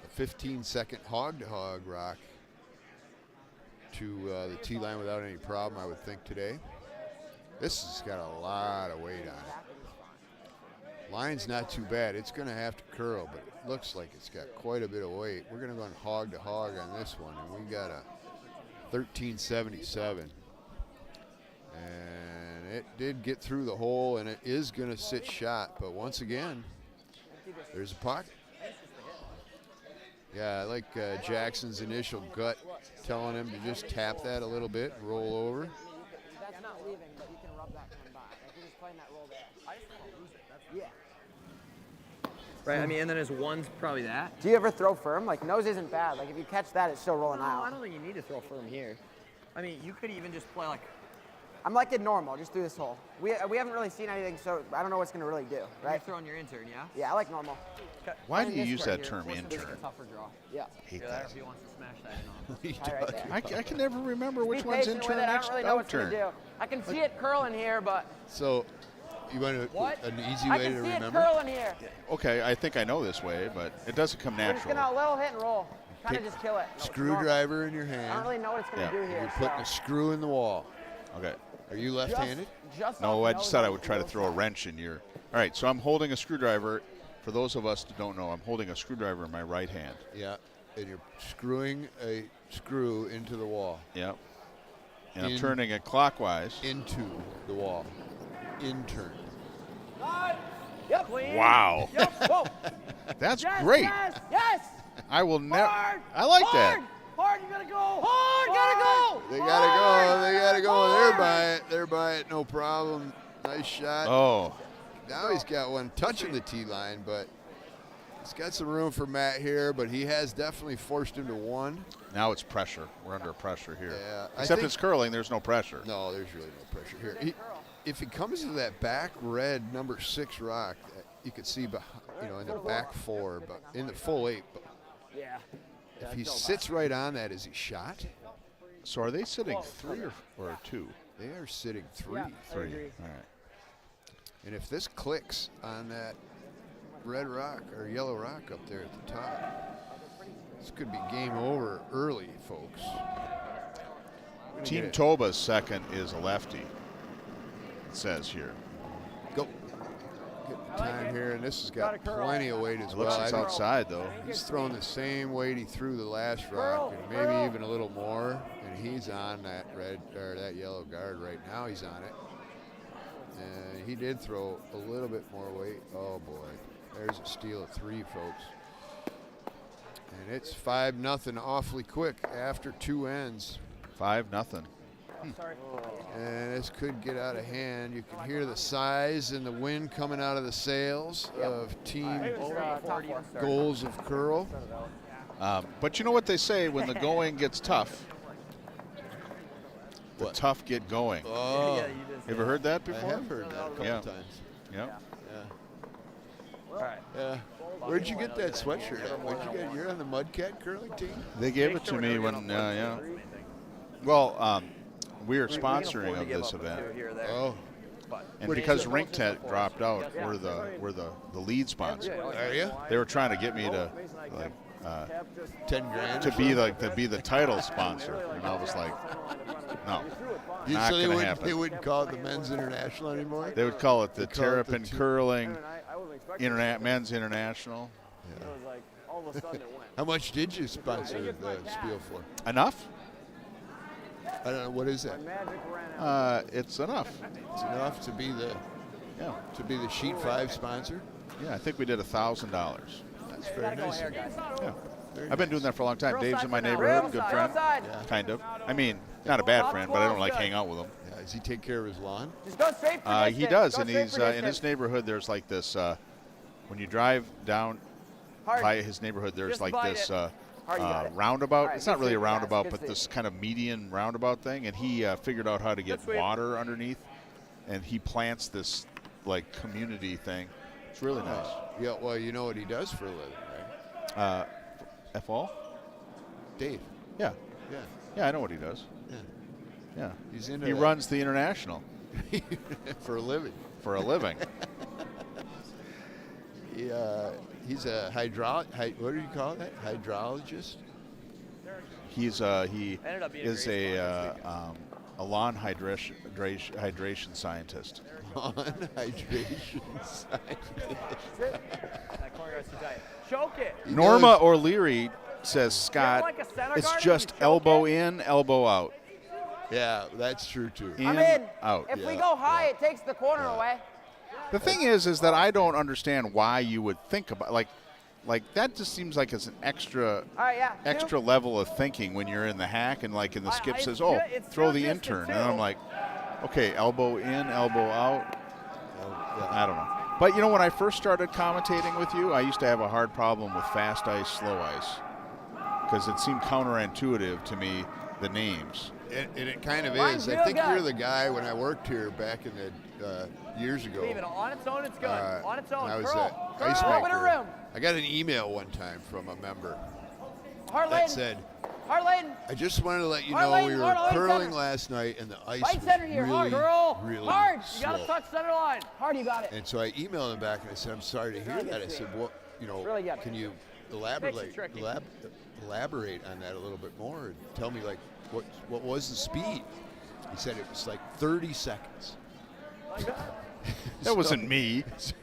a 15-second hog-to-hog rock to the tee line without any problem, I would think, today. This has got a lot of weight on it. Line's not too bad. It's going to have to curl, but it looks like it's got quite a bit of weight. We're going to go hog-to-hog on this one, and we got a 1377. And it did get through the hole, and it is going to sit shot. But once again, there's a pocket. Yeah, I like Jackson's initial gut telling him to just tap that a little bit, roll over. That's not leaving, but you can rub that coming by. Like you're just playing that roll there. I just want to lose it. Yeah. Right, I mean, and then his one's probably that. Do you ever throw firm? Like nose isn't bad. Like if you catch that, it's still rolling No, I out. don't think you need to throw firm here. I mean, you could even just play like. I'm like it normal, just through this hole. We haven't really seen anything, so I don't know what's gonna really do, You're right? throwing your intern, yeah? Yeah, I like normal. Why do you this use right that here. term This is a intern? tougher draw. Yeah. Hate Yeah, that. if he wants to smash that in on. He Tie right does. there. I can never remember which Be one's patient intern with it. I next don't really know what's outturn. gonna do. I can see it curling here, but So you want What? an easy I way can to see it remember? curling here. Okay, I think I know this way, but it doesn't come We're just natural. gonna little hit and roll. Kind of Take just kill it. Screwdriver in your I don't hand. really know what it's gonna Yeah. do here. You're putting a so. screw in the wall. Okay. Are you left-handed? Just No, off I the just nose said I on would the try to nose throw a side. wrench in your. All right, so I'm holding a screwdriver. For those of us that don't know, I'm holding a screwdriver in my right hand. Yeah. And you're screwing a screw into the wall. Yep. And I'm In- turning it clockwise. Into the wall. Intern. Yep. Wow. Yep. Whoa. That's Yes, great. Yes. Yes. I will never. Hard. I like Hard. that. Hard. You gotta go. Hard. Gotta go. They gotta go. They gotta go. They're by it. They're by it. No problem. Nice shot. Oh, Now he's got one touching the tee line, but he's got some room for Matt here, but he has definitely forced him to one. now it's pressure. We're under pressure here. Yeah, I Except think- it's curling. There's no pressure. No, there's really no pressure here. If he comes to that back red number 6 rock, that you could see, in the back 4, but in the full 8. But Yeah. if he sits right on that, is he shot? So are they sitting 3 or 2? They are sitting 3. Yeah. 3. agree. All right. And if this clicks on that red rock or yellow rock up there at the top, this could be game over early, folks. We're gonna Team get it. Toba's second is a lefty. It says here. Go. Get the time here, and this has got plenty of weight as It well. looks I it's think outside though. he's throwing the same weight he threw the last rock, and maybe even a little more. And he's on that red or that yellow guard right now. He's on it. And he did throw a little bit more weight. Oh boy, there's a steal of 3, folks. And it's 5-0 awfully quick after 2 ends. 5-0. And this could get out of hand. You can hear the size and the wind coming out of the sails of Team Goals of Curl. But you know what they say when the going gets tough? The What? tough get going. Oh, Yeah, you just. Ever heard that I before? have heard that a couple Yeah. times. Yep. All right. Yeah. Where'd you get that sweatshirt at? Where'd you get? You're on the Mudcat curling team? They gave it to me when, yeah. Well, we are sponsoring of this event, Oh, and because Rink Tent dropped out, we're the lead sponsor. are you? They were trying to get me to like 10 grand. to be the title sponsor. And I was like, no, not So going to happen. they wouldn't call it the Men's International anymore? They would call it the They'd call it Terrapin the Curling I wasn't expecting Men's International. it. It was like all of a sudden it went. How much did you sponsor the Spiel for? Enough? I don't know. What is that? Magic ran out. It's enough. It's enough to be the Sheet 5 sponsor? Yeah, I think we did $1,000. That's very nice. Yeah. I've been doing that for a long time. Dave's in my neighborhood, good friend. Kind of. I mean, not a bad friend, but I don't like hang out with him. Yeah, does he take care of his lawn? Just go straight for distance. He does, Go and straight he's for in distance. his neighborhood. There's like this. When you drive down Hard. by his neighborhood, there's Just like bite this it. Hard, you got it. roundabout. All right, It's not good really a save, guys. roundabout, Good but save. this kind of median roundabout thing. And he figured out how to get water underneath, and he plants this like community thing. It's really nice. Yeah, well, you know what he does for a living, right? F.all? Dave. Yeah. Yeah. Yeah, I know what he does. Yeah. Yeah. He's into He that. runs the International For a living. for a living. He's a what do you call that? Hydrologist? He Ended up being a is great a lawn hydration scientist. On hydration scientist. That corner guy's too tight. Choke it. He Norma knows- O'Leary says, Scott, like a center it's guard just and you choke elbow it? in, elbow out. Yeah, that's true too. In, I'm in. out. If we Yeah, go high, yeah. it takes the corner away. The thing is that I don't understand why you would think about like that. Just seems like it's an extra All right, yeah. Two. extra level of thinking when you're in the hack and like in the skip says, it's oh, ju- it's throw still the distant, intern, too. and I'm like, okay, elbow in, elbow out. Yeah. I don't know. But you know, when I first started commentating with you, I used to have a hard problem with fast ice, slow ice, because it seemed counterintuitive to me, the names. And it kind of Mine's is. I real think good. you're the guy when I worked here back in the years ago. Leave it on its own. It's good. On its own. I was Curl. an ice Curl. Open a maker. room. I got an email one time from a member Hard that lane. said, Hard lane. I just wanted to let you Hard know lane, we were hard lane, curling center. last night and the ice Right was center here, hard. really, Curl. really Hard. You slow. gotta touch center line. Hard, you got it. And so I emailed him back and I said, I'm sorry to hear that. I said, what, Really good. can you Makes it tricky. elaborate on that a little bit more and tell me like what was the speed? He said it was like 30 seconds. That wasn't me. So,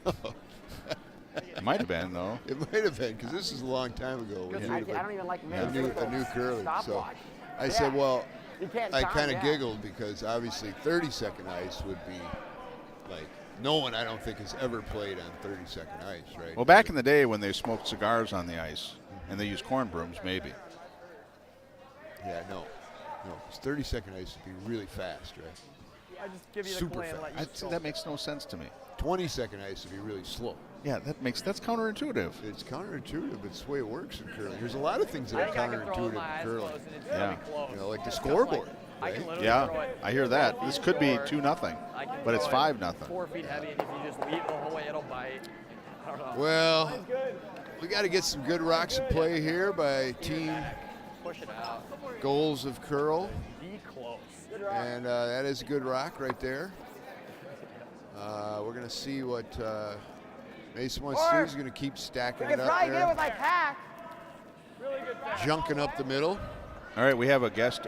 It might have been though. it might have been because this is a long time ago. When I you were don't even like a men. new curling. So Stopwatch. I said, well, You can't I time kind of that. giggled because obviously 30-second ice would be like no one I don't think has ever played on 30-second ice, right? Well, back in the day when they smoked cigars on the ice and they used corn brooms, maybe. Yeah, no. 'Cause 30-second ice would be really fast, right? I just give you the Super clay and let you That makes no sense to me. 20-second ice would be really slow. Yeah, that's counterintuitive. It's counterintuitive, but it's the way it works in curling. There's a lot of things I that think are I can throw with counterintuitive my in eyes curling. closed and it's Yeah. gonna be close. You know, like the Just scoreboard, I can right? literally Yeah, throw it. I hear that. This could be Or 2-0, I can but it's throw it 5-0. 4 feet heavy, and if you just leave the whole way, it'll bite. I don't know. Well, we got to get some good rocks in play here by Team Push it out. Goals of Curl. Be close. And that is a good rock right there. We're going to see what Mason wants to do. He's going to keep stacking We it can up probably get it there. with like hack. Junking up the middle. All right, we have a guest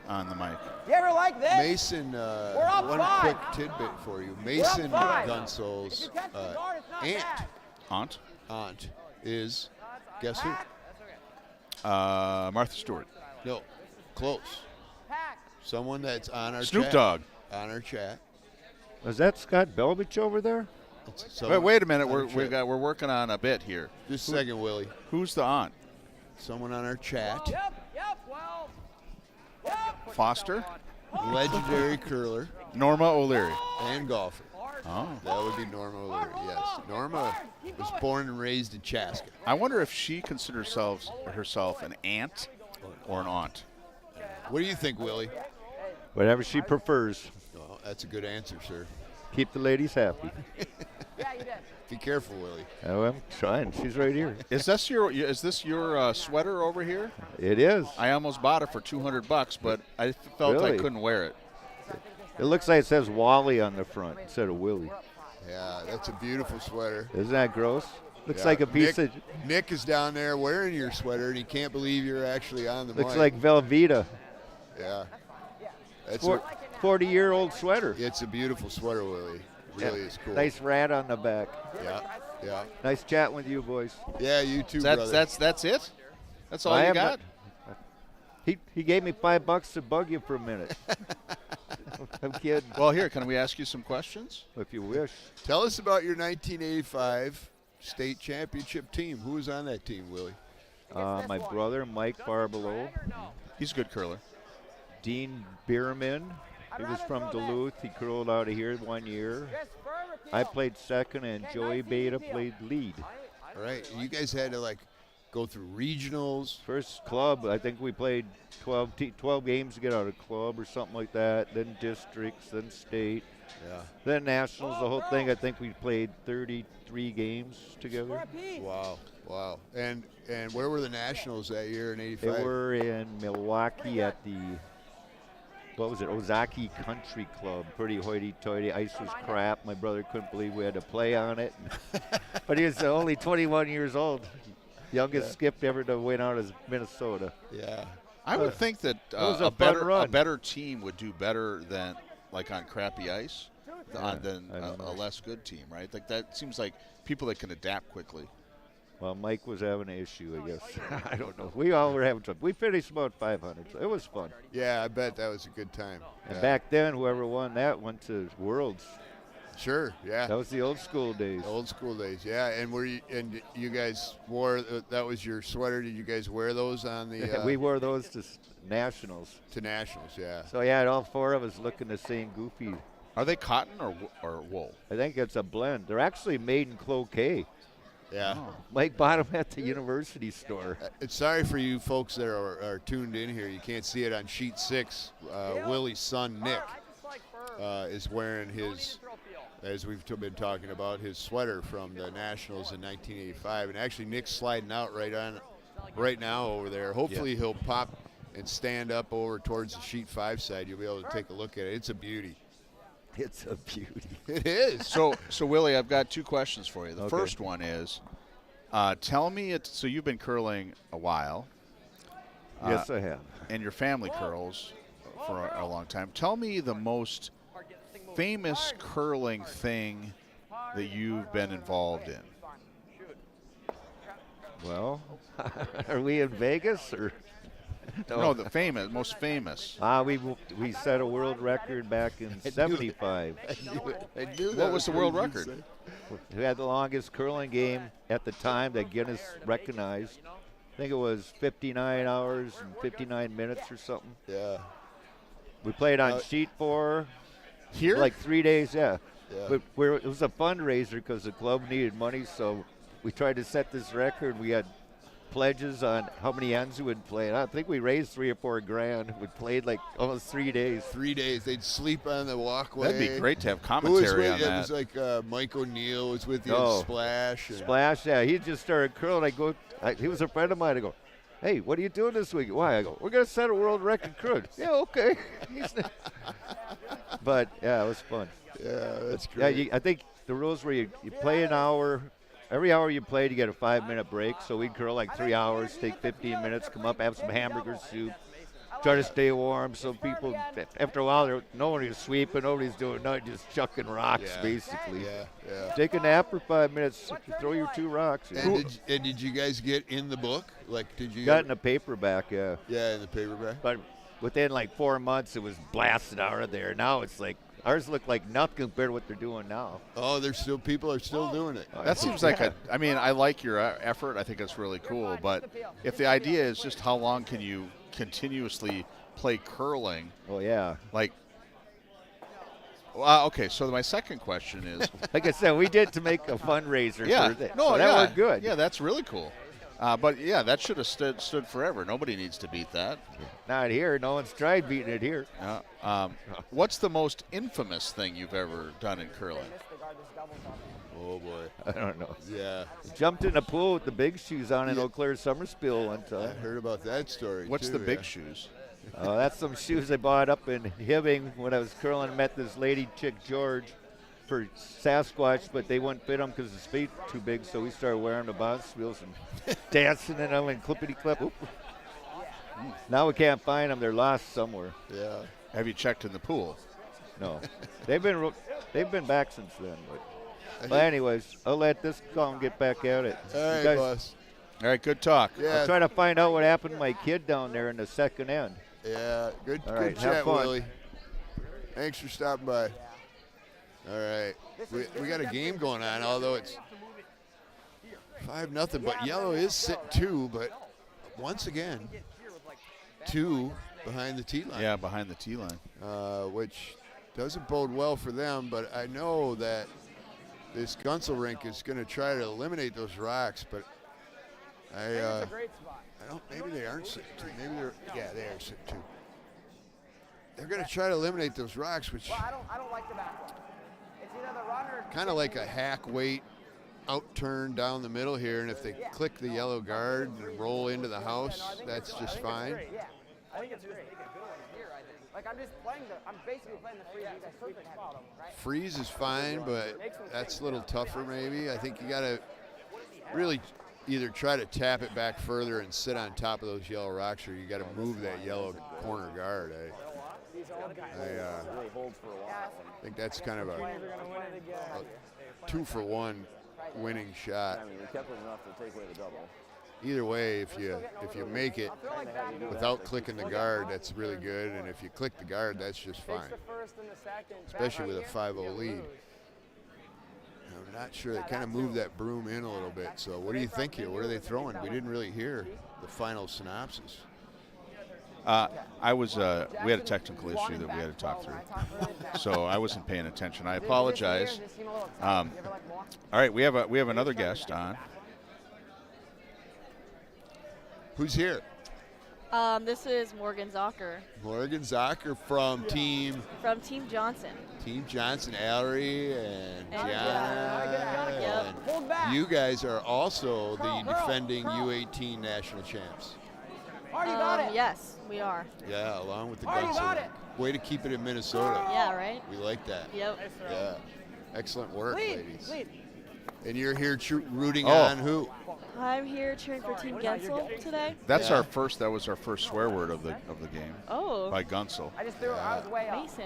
on the mic. You ever like this? Mason, up one 5. quick tidbit for you. Mason 5. Guentzel's If you catch the guard, it's not aunt, bad. Aunt is, guess who? Martha Stewart. No, close. Hack. Someone that's on our Snoop chat. Dogg. On our chat. Is that Scott Belbich over there? Wait a minute. on our chat. We're working on a bit here. Just a second, Willie. Who's the aunt? Someone on our chat. Yep, well. Yep. Foster? Legendary curler Norma O'Leary. and golfer. Oh. That would be Norma O'Leary, yes. Norma was born and raised in Chaska. I wonder if she considers herself an aunt or an aunt. What do you think, Willie? Whatever she prefers. Well, that's a good answer, sir. Keep the ladies happy. Yeah, you did. Be careful, Willie. Oh, I'm trying. She's right here. Is this your sweater over here? It is. I almost bought it for $200, but I felt I Really? couldn't wear it. It looks like it says Wally on the front instead of Willie. Yeah, that's a beautiful sweater. Isn't that gross? Looks Yeah. like a piece of. Nick is down there wearing your sweater, and he can't believe you're actually on the Looks mic. like Velveeta. Yeah. That's 40-year-old sweater. it's a beautiful sweater, Willie. It really is cool. Nice rat on the back. Yeah. Yeah. Nice chatting with you boys. Yeah, you too, That's brother. that's it. That's all I you am got. He gave me $5 to bug you for a minute. I'm kidding. Well, here, can we ask you some questions? If you wish. Tell us about your 1985 state championship team. Who was on that team, Willie? My brother, Mike Barbelo. He's a good curler. Dean Bierman. He was from Duluth. He curled out of here 1 year. I played second, and Joey Beta played lead. All right. You guys had to, like, go through regionals. First club, I think we played 12 games to get out of club or something like that. Then districts, then state, Yeah. then nationals. The whole thing, I think we played 33 games together. Wow. Wow. And where were the nationals that year in They '85? were in Milwaukee at the, what was it, Ozaki Country Club. Pretty hoity-toity. Ice was crap. My brother couldn't believe we had to play on it. But he was only 21 years old. Youngest skip ever to win out is Minnesota. Yeah. I would think that was a a fun better run. team would do better than like on crappy ice than I don't a know. less good team, right? Like that seems like people that can adapt quickly. Well, Mike was having an issue, I guess. I don't know. We all were having trouble. We finished about 500, so it was fun. Yeah, I bet that was a good time. And Yeah. back then, whoever won that went to Worlds. Sure, yeah. That was the old school days. Old school days, yeah. And you guys wore that was your sweater? Did you guys wear those on the We wore those to nationals. to nationals? Yeah. So yeah, all four of us looking the same goofy. Are they cotton or wool? I think it's a blend. They're actually made in cloquet. Yeah. Mike bought them at the university store. It's sorry for you folks that are tuned in here. You can't see it on sheet 6. Willie's son Nick is wearing his, as we've been talking about, his sweater from the Nationals in 1985. And actually, Nick's sliding out right now over there. Hopefully, he'll pop and stand up over towards the sheet 5 side. You'll be able to take a look at it. It's a beauty. It's a beauty. It is. So Willie, I've got two questions for you. The Okay. first one is, tell me so you've been curling a while. Yes, I have. And your family curls for a long time. Tell me the most famous curling thing that you've been involved in. Well, are we in Vegas or? No, the most famous. We set a world record back in '75. I knew that What was the world what you record? said. We had the longest curling game at the time that Guinness recognized. I think it was 59 hours and 59 minutes or something. Yeah. We played on sheet 4. Here? Like 3 days, yeah. Yeah. But it was a fundraiser because the club needed money, so we tried to set this record. We had pledges on how many ends we would play. And I think we raised $3 or $4 grand. We played like almost 3 days. 3 days. They'd sleep on the walkway. That'd be great to have Who was commentary with on you? It that. was like Mike O'Neill was with you No. in Splash. and- Splash, yeah. He just started curling. He was a friend of mine. I go, hey, what are you doing this week? Why? I go, we're going to set a world record curl. Yeah, okay. But, yeah, it was fun. Yeah, that's Yeah, great. I think the rules were you play an hour. Every hour you played, you get a 5-minute break. So we'd curl like 3 hours, take 15 minutes, come up, have some hamburger soup, try to stay warm. So people, after a while, nobody's sweeping, nobody's doing nothing, just chucking rocks, Yeah. basically. Yeah, yeah. Take a nap for 5 minutes, throw your 2 rocks. And did you guys get in the book? Like, did you? Got in a paperback, yeah. Yeah, in the paperback. But within like 4 months, it was blasted out of there. Now it's like, ours look like nothing compared to what they're doing now. Oh, people are still doing it. That seems like I mean, I like your effort. I think it's really cool. But if the idea is just how long can you continuously play curling, Oh, yeah. like, okay, so my second question is, Like I said, we did to make a fundraiser yeah, for that. no, So that yeah, worked good. Yeah, that's really cool. But yeah, that should have stood forever. Nobody needs to beat that. Not here. No one's tried beating it here. What's the most infamous thing you've ever done in curling? Oh boy. I don't know. Yeah, Jumped in a pool with the big shoes on in Yeah. Eau Claire Summerspiel one I time. heard about that story. What's too, the big yeah. shoes? That's some shoes I bought up in Hibbing when I was curling. Met this lady, Chick George. for Sasquatch, but they wouldn't fit him because his feet too big, so we started wearing the Bonspiels and dancing in them and clippity-clip. Oop. Now we can't find them. They're lost somewhere. Yeah. Have you checked in the pool? No. They've been back since then. But anyways, I'll let this call and get back at it. All right, You guys- boss. All right, good talk. Yeah. I'm trying to find out what happened to my kid down there in the second end. Yeah. Good, All good right, have chat, fun. Willie. Thanks for stopping by. All right. We got a game going on, although it's 5-0, but yellow is sit 2, but once again, 2 behind the tee line. Yeah, behind the tee line. Which doesn't bode well for them, but I know that this Guentzel rink is going to try to eliminate those rocks, but It's a great spot. I don't, maybe they aren't sit 2. Maybe they're, yeah, they are sit 2. They're going to try to eliminate those rocks, which Well, I don't like the back one. It's either the runner. kind of like a hack weight out turn down the middle here, and if they click the yellow guard and roll into the house, that's just fine. Yeah, I think it's great. Like I'm basically playing the free. You guys took it, right? Freeze is fine, but that's a little tougher maybe. I think you got to really either try to tap it back further and sit on top of those yellow rocks, or you got to move that yellow corner guard. I think that's kind of a 2-for-1 winning shot. I mean, we kept it enough to take away the double. Either way, if you make it without clicking the guard, that's really good, and if you click the guard, that's just fine. Especially with a 5-0 lead. I'm not sure. They kind of moved that broom in a little bit. So what do you think here? What are they throwing? We didn't really hear the final synopsis. We had a technical issue that we had to talk through, so I wasn't paying attention. I apologize. All right, we have another guest on. Who's here? This is Morgan Zocker Morgan Zocker from Team Johnson. Team Johnson, Allery and John. Yep. Hold back. You guys are also the defending U18 national champs. Already got it. Yes, we are. Yeah, along with the Already Guentzel. got it. Way to keep it in Minnesota. Yeah, right? We like that. Yep. Yeah. Excellent work, ladies. Lead. And you're here rooting on who? I'm here cheering for Team Guentzel today. That was our first swear word of the game. Oh. By Guentzel. I just threw it. I was way up. Mason.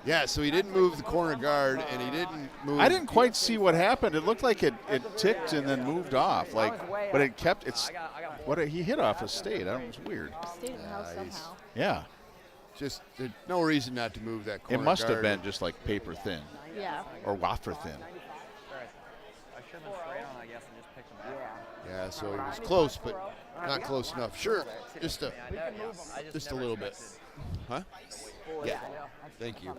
Yeah, so he didn't move the corner guard, and he didn't move. I didn't quite see what happened. It looked like it ticked and then moved off. But it kept he hit off a state. I don't know, it's weird. Stayed in the house somehow. Yeah. Just there's no reason not to move that corner It must have guard. been just like paper thin Yeah. or wafer thin. Yeah, so he was close, but not close enough. Sure, just a little bit. Huh? Yeah. Thank you.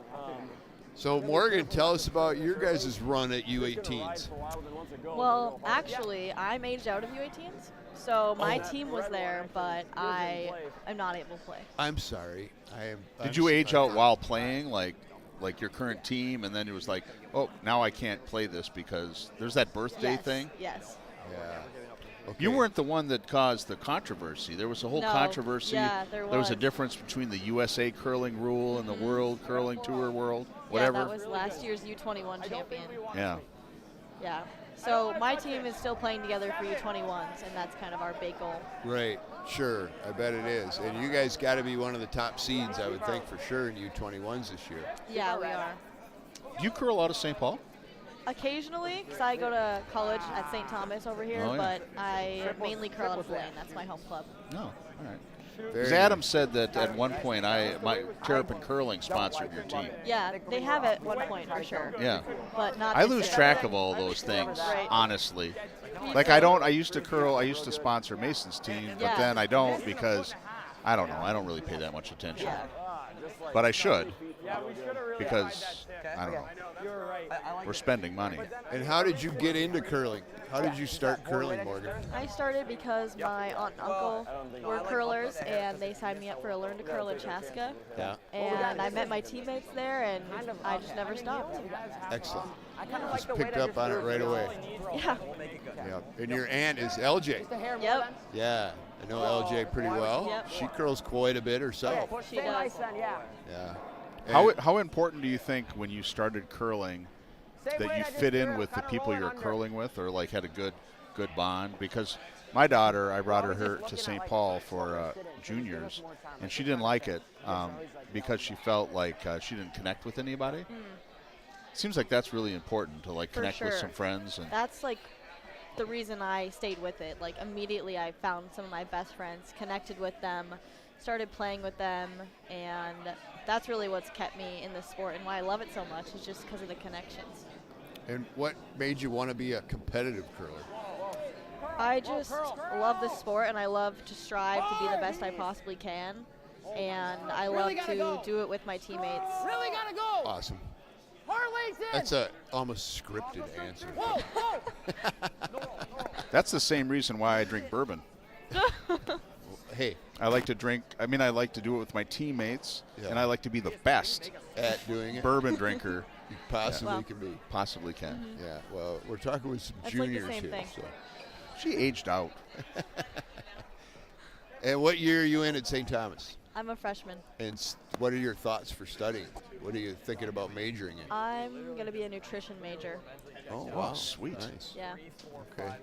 So Morgan, tell us about your guys' run at U18s. Well, actually, I'm aged out of U18s, so my team was there, but I'm not able to play. I'm sorry. Did you age out while playing, like your current team, and then it was like, oh, now I can't play this because there's that birthday Yes, thing? Yes. Yeah. Okay. You weren't the one that caused the controversy. There was a whole controversy. Yeah, there was a was. difference between the USA curling rule and the World Curling Tour world, whatever. Yeah, that was last year's U21 champion. Yeah. Yeah. So my team is still playing together for U21s, and that's kind of our big goal. Right. Sure. I bet it is. And you guys got to be one of the top seeds, I would think, for sure, in U21s this year. Yeah, we are. Do you curl out of St. Paul? Occasionally, because I go to college at St. Thomas over here, Oh, yeah. but I mainly curl at Blaine. That's my home club. No. All right. Very Because good. Adam said that at one point my Terrapin Curling sponsored your team. Yeah, they have at one point for sure. Yeah. But not I this lose year. track of all those things, Right. honestly. Like I used to sponsor Mason's team, but Yeah. then I don't because I don't know. I don't really pay that much attention. Yeah. But I should because I don't know. We're spending money. And how did you get into curling? How did you start curling, Morgan? I started because my aunt and uncle were curlers, and they signed me up for a Learn to Curl in Chaska. Yeah. And I met my teammates there, and I just never stopped. Excellent. Just picked up on it right away. Yeah. Yeah. And your aunt is LJ. Yep. Yeah. I know LJ pretty well. Yep. She curls quite a bit herself. She does. Yeah. How important do you think when you started curling that you fit in with the people you're curling with, or like had a good bond. Because my daughter, I brought her to St. Paul for juniors, and she didn't like it because she felt like she didn't connect with anybody. Seems like that's really important to like connect with some friends. And that's like the reason I stayed with it. Like immediately I found some of my best friends, connected with them, started playing with them, and that's really what's kept me in the sport and why I love it so much is just because of the connections. And what made you want to be a competitive curler? I just love the sport, and I love to strive to be the best I possibly can, and I love to do it with my teammates. Really gotta go. Awesome. Harley's in. That's a almost scripted answer. Whoa, whoa. that's the same reason why I drink bourbon. Hey, I like to drink. I mean, I like to do it with my teammates, and I like to be the best at doing it. Bourbon drinker You possibly can be. possibly can. Yeah. Well, we're talking with some That's like the juniors same here. thing. So. She aged out. And what year are you in at St. Thomas? I'm a freshman. And what are your thoughts for studying? What are you thinking about majoring in? I'm going to be a nutrition major. Oh, wow, sweet. Nice. Yeah. Okay.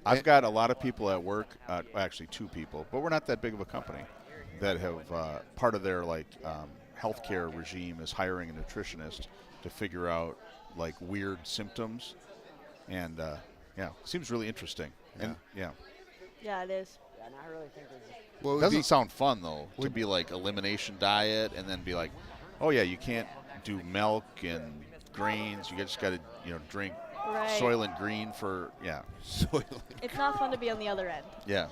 I've got a lot of people at work, actually 2 people, but we're not that big of a company, that have part of their like healthcare regime is hiring a nutritionist to figure out like weird symptoms, and seems really interesting. And Yeah, it is. Yeah, and I really think there's Well, it doesn't sound fun though to be like elimination diet and then be like, oh yeah, you can't do milk and grains. You just got to drink Soylent Green for Soylent. It's not fun to be on the other end. Yeah.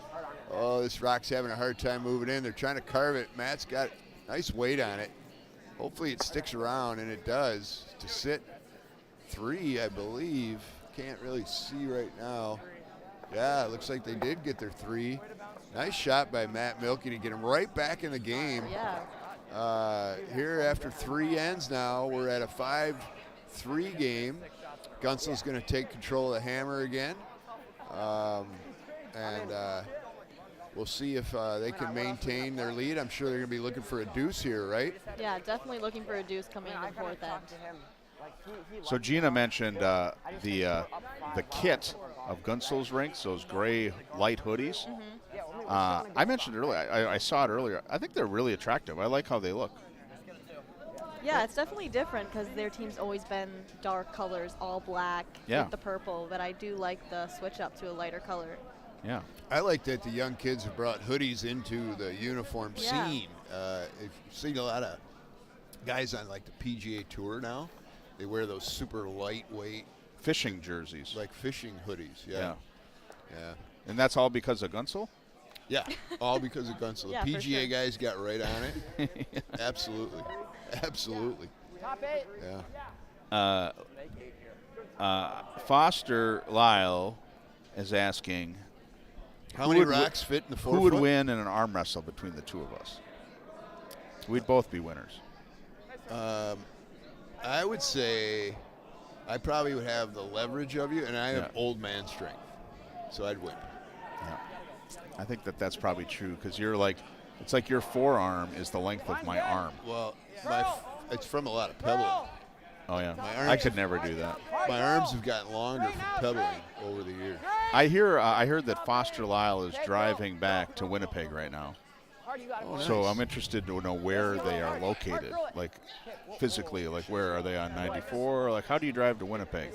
Oh, this rock's having a hard time moving in. They're trying to carve it. Matt's got nice weight on it. Hopefully it sticks around, and it does. To sit 3, I believe. Can't really see right now. Yeah, it looks like they did get their 3. Nice shot by Matt Milky to get him right back in the game. Yeah. Here after 3 ends now, we're at a 5-3 game. Guentzel's going to take control of the hammer again. We'll see if they can maintain their lead. I'm sure they're going to be looking for a deuce here, right? Yeah, definitely looking for a deuce coming in the 4th end. So Gina mentioned the kit of Guentzel's rinks, those gray light hoodies. I mentioned earlier, I saw it earlier. I think they're really attractive. I like how they look. Yeah, it's definitely different because their team's always been dark colors, all black with the purple, but I do like the switch up to a lighter color. Yeah. I like that the young kids have brought hoodies into the uniform scene. You've seen a lot of guys on like the PGA Tour now. They wear those super lightweight fishing jerseys, like fishing hoodies. Yeah. And that's all because of Guentzel? Yeah, all because of Guentzel. Yeah, the for PGA sure. guys got right on it. Absolutely. Top 8. Yeah. Foster Lyle is asking, How many rocks fit in the 4 who would foot? win in an arm wrestle between the 2 of us? We'd both be winners. I would say I probably would have the leverage of you, and I have old man strength, so I'd win. Yeah. I think that's probably true because you're like, it's like your forearm is the length of my arm. Well, it's from a lot of pebbling. Oh yeah, arms I could never do that. My arms have gotten longer from pebbling over the years. I heard that Foster Lyle is driving back to Winnipeg right now. So I'm interested to know where they are located, like physically, like where are they on 94? Like how do you drive to Winnipeg?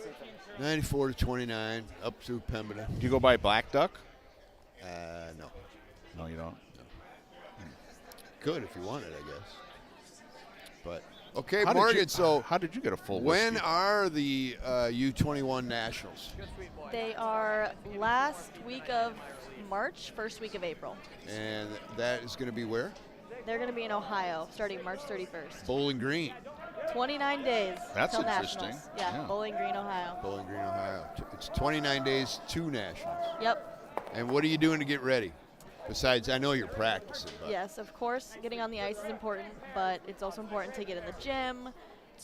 94 to 29 up to Pembina. Do you go by Black Duck? No. No, you don't. Could if you wanted, I guess. But okay, How Morgan. did So how did you get a full? when whiskey? are the U21 Nationals? They are last week of March, first week of April. And that is going to be where? They're going to be in Ohio starting March 31st. Bowling Green. 29 days That's till interesting. Nationals. Yeah, Yeah. Bowling Green, Ohio. Bowling Green, Ohio. It's 29 days to Nationals. Yep. And what are you doing to get ready? Besides, I know you're practicing. But Yes, of course, getting on the ice is important, but it's also important to get in the gym,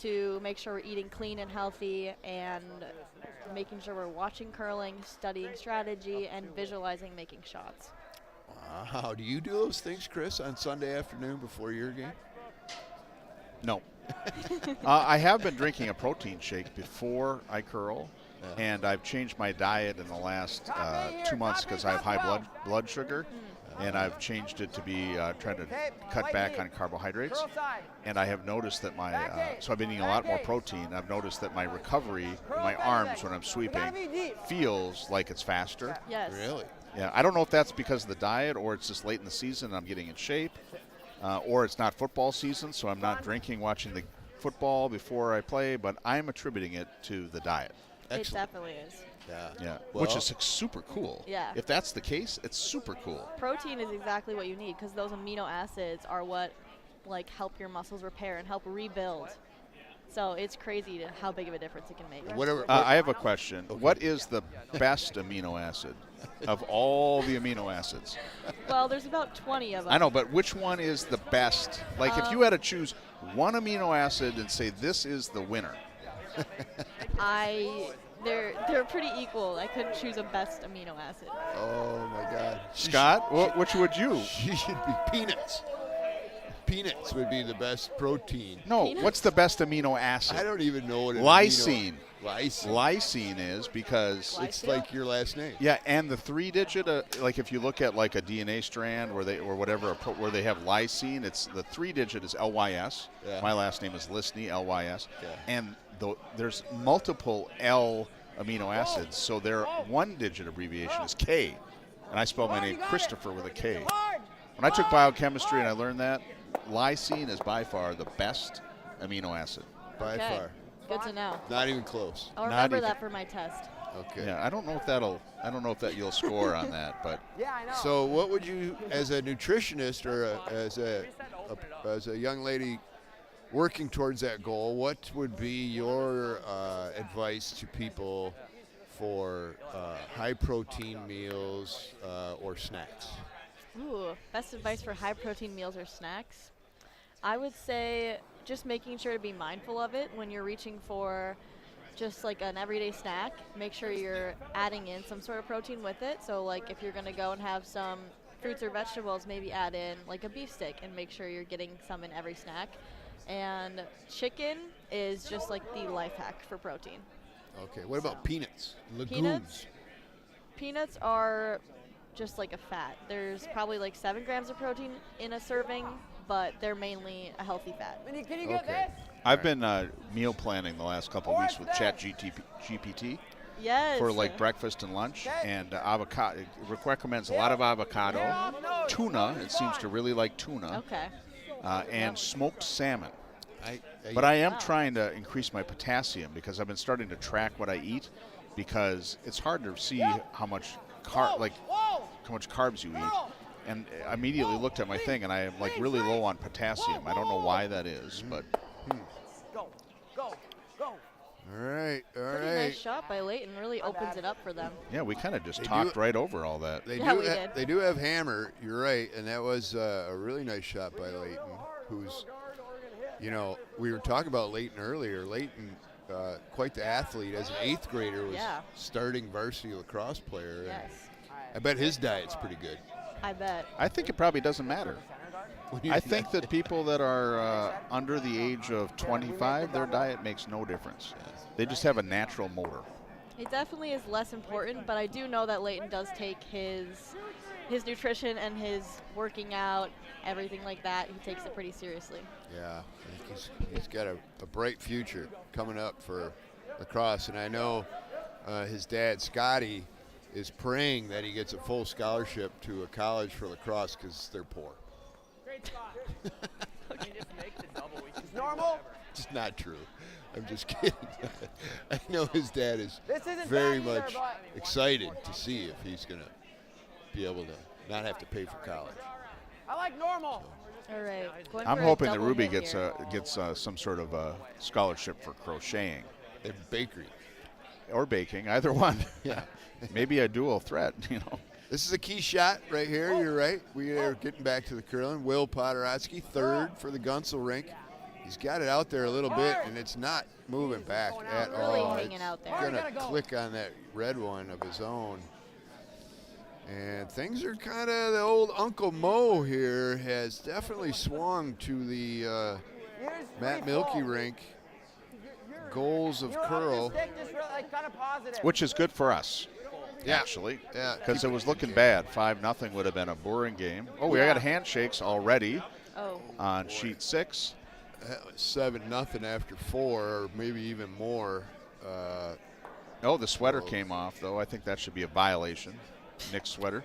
to make sure we're eating clean and healthy, and making sure we're watching curling, studying strategy, and visualizing making shots. Wow. Do you do those things, Chris, on Sunday afternoon before your game? No. I have been drinking a protein shake before I curl, and I've changed my diet in the last 2 months because I have high blood sugar, and I've changed it to be trying to cut back on carbohydrates. And I have noticed that so I've been eating a lot more protein. I've noticed that my recovery in my arms when I'm sweeping feels like it's faster. Yes. Really? Yeah, I don't know if that's because of the diet or it's just late in the season and I'm getting in shape, or it's not football season, so I'm not drinking, watching the football before I play, but I'm attributing it to the diet. It definitely is. Yeah, Well, which is super cool. Yeah. If that's the case, it's super cool. Protein is exactly what you need because those amino acids are what like help your muscles repair and help rebuild. So it's crazy how big of a difference it can make. Whatever. I have a question. Okay. What is the best amino acid of all the amino acids? Well, there's about 20 of them. I know, but which one is the best? Like if you had to choose one amino acid and say this is the winner. They're pretty equal. I couldn't choose a best amino acid. Oh my God. Scott, which would you? She should be peanuts. Peanuts would be the best protein. No, Peanuts? what's the best amino acid? I don't even know what Lysine. Lysine. Lysine is because It's like your last name. yeah, and the 3-digit, like if you look at like a DNA strand where where they have lysine, it's the 3-digit is LYS. Yeah. My last name is Lisney, LYS, Okay. and there's multiple L amino acids, so their 1-digit abbreviation is K, and I spell my name Christopher with a K. When I took biochemistry and I learned that, lysine is by far the best amino acid. By Okay. far. Good to know. Not even close. I'll Not remember even- that for my test. Okay. Yeah, I don't know if that you'll score on that, but Yeah, I know. So what would you, as a nutritionist or as a young lady working towards that goal, what would be your advice to people for high protein meals or snacks? Ooh, best advice for high protein meals or snacks? I would say just making sure to be mindful of it when you're reaching for just like an everyday snack. Make sure you're adding in some sort of protein with it. So like if you're going to go and have some fruits or vegetables, maybe add in like a beef stick and make sure you're getting some in every snack. And chicken is just like the life hack for protein. Okay. What about peanuts? Legumes. Peanuts are just like a fat. There's probably like 7 grams of protein in a serving, but they're mainly a healthy fat. Can you get Okay. this? I've been meal planning the last couple of weeks with ChatGPT Yes. for like breakfast and lunch, and avocado. It recommends a lot of avocado, tuna. It seems to really like tuna, Okay. and smoked salmon. I But I am trying to increase my potassium because I've been starting to track what I eat because it's hard to see how much how much carbs you eat. And I immediately looked at my thing and I am like really low on potassium. I don't know why that is, but Go, go, go. All right. All Pretty right. nice shot by Leighton. Really opens it up for them. yeah, we kind of just They talked do- right over all that. They Yeah, do. we did. They do have hammer. You're right, and that was a really nice shot by Leighton, who's, we were talking about Leighton earlier. Leighton, quite the athlete. As an 8th grader, was Yeah. starting varsity lacrosse player. and Yes. I bet his diet's pretty good. I bet. I think it probably doesn't matter. I think that people that are under the age of 25, their diet makes no difference. They just have a natural motor. It definitely is less important, but I do know that Leighton does take his nutrition and his working out, everything like that. He takes it pretty seriously. Yeah, I think he's got a bright future coming up for lacrosse, and I know his dad, Scotty, is praying that he gets a full scholarship to a college for lacrosse because they're poor. Great spot. Just make the double. It's normal. It's not true. I'm just kidding. I know his dad is This isn't very bad either, much but- excited to see if he's going to be able to not have to pay for college. I like normal. All right. Going I'm for a hoping that double Ruby hit gets here. some sort of a scholarship for crocheting And bakery. or baking, either one. Yeah. Maybe a dual threat, This is a key shot right here. You're right. We are getting back to the curling. Will Podorotsky, 3rd for the Guentzel rink. He's got it out there a little bit, and it's not moving back at Really all. hanging It's out there. going to click on that red one of his own. And things are kind of, the old Uncle Mo here has definitely swung to the Matt Milky Rink, goals of curl. Just like kind of positive. Which is good for us, actually. Yeah. Because it was looking bad. 5-0 would have been a boring game. Oh, we got handshakes already on sheet 6. 7-0 after 4, or maybe even more. Oh, the sweater came off, though. I think that should be a violation. Nick's sweater.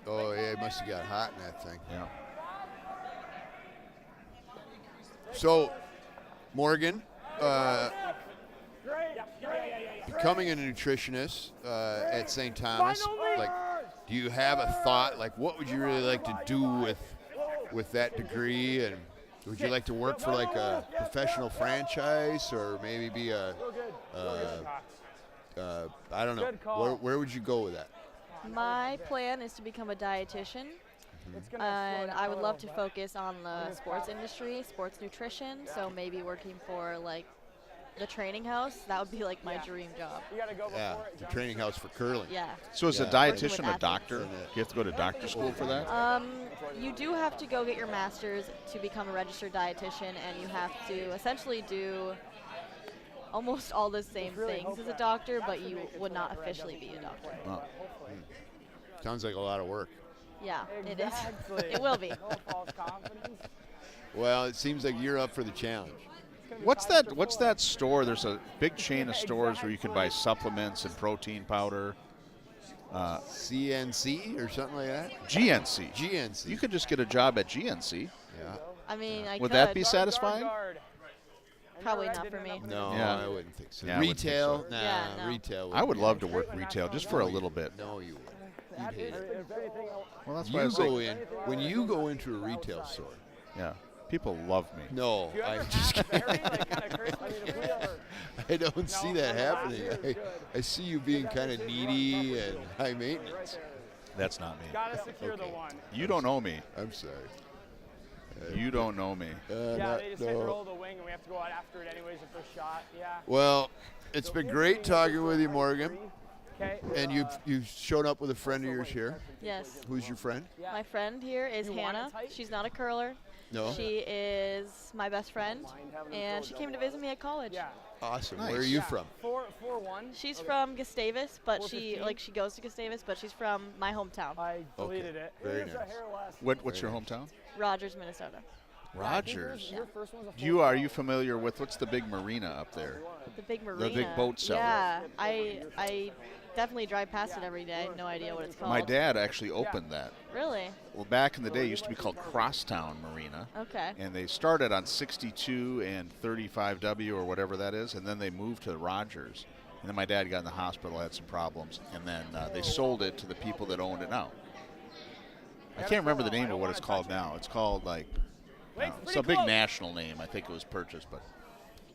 Oh, yeah, he must have got hot in that thing. Yeah. So, Morgan, becoming a nutritionist at St. Thomas, like, do you have a thought? Like, what would you really like to do with that degree? And would you like to work for like a professional franchise, or maybe be I don't know. Where would you go with that? My plan is to become a dietitian. And I would love to focus on the sports industry, sports nutrition, so maybe working for like the training house. That would be like my dream job. Yeah, the training house for curling. Yeah. So is a dietitian a doctor? Do you have to go to doctor school for that? You do have to go get your master's to become a registered dietitian, and you have to essentially do almost all the same things as a doctor, but you would not officially be a doctor. Oh. Sounds like a lot of work. Yeah, it is. It will be. Well, it seems like you're up for the challenge. What's that store? There's a big chain of stores where you can buy supplements and protein powder. CNC or something like that? GNC. GNC. You could just get a job at GNC. Yeah. I mean, I Would could. that be satisfying? Probably not for me. No, Yeah. I wouldn't think so. Yeah, I wouldn't think Retail? so. Nah, Yeah, no. retail. I would love to work retail just for a little bit. No, you wouldn't. You'd hate it. Well, that's why I You was go like, in, when you go into a retail store. yeah, people love me. No, I'm just kidding. I don't see that happening. I see you being kind of needy and high maintenance. That's not me. Gotta secure the Okay. one. You don't know me. I'm sorry. You don't know me. Yeah, they just hit roll the wing, and we have to go out after it anyways if they're shot. Yeah. Well, it's been great talking with you, Morgan. Okay. And you've shown up with a friend of yours here. Yes. Who's your friend? My friend here is Hannah. She's not a curler. No. She is my best friend, and she came to visit me at college. Yeah. Awesome. Nice. Where are you from? 4-1. She's from Gustavus, but she 4:15? goes to Gustavus, but she's from my hometown, I deleted Okay. it. Very Here's a nice. hair less. What's your hometown? Rogers, Minnesota. Rogers. Your first one's a Are you familiar with what's the big marina up there? The big marina. big boat seller. Yeah, I definitely drive past it every day. No idea what it's called. My dad actually opened that. Really? Well, back in the day, it used to be called Crosstown Marina. Okay. And they started on 62 and 35W or whatever that is, and then they moved to Rogers. And then my dad got in the hospital, had some problems, and then they sold it to the people that owned it now. I can't remember the name of what it's called now. It's called like, it's a big national name. I think it was purchased, but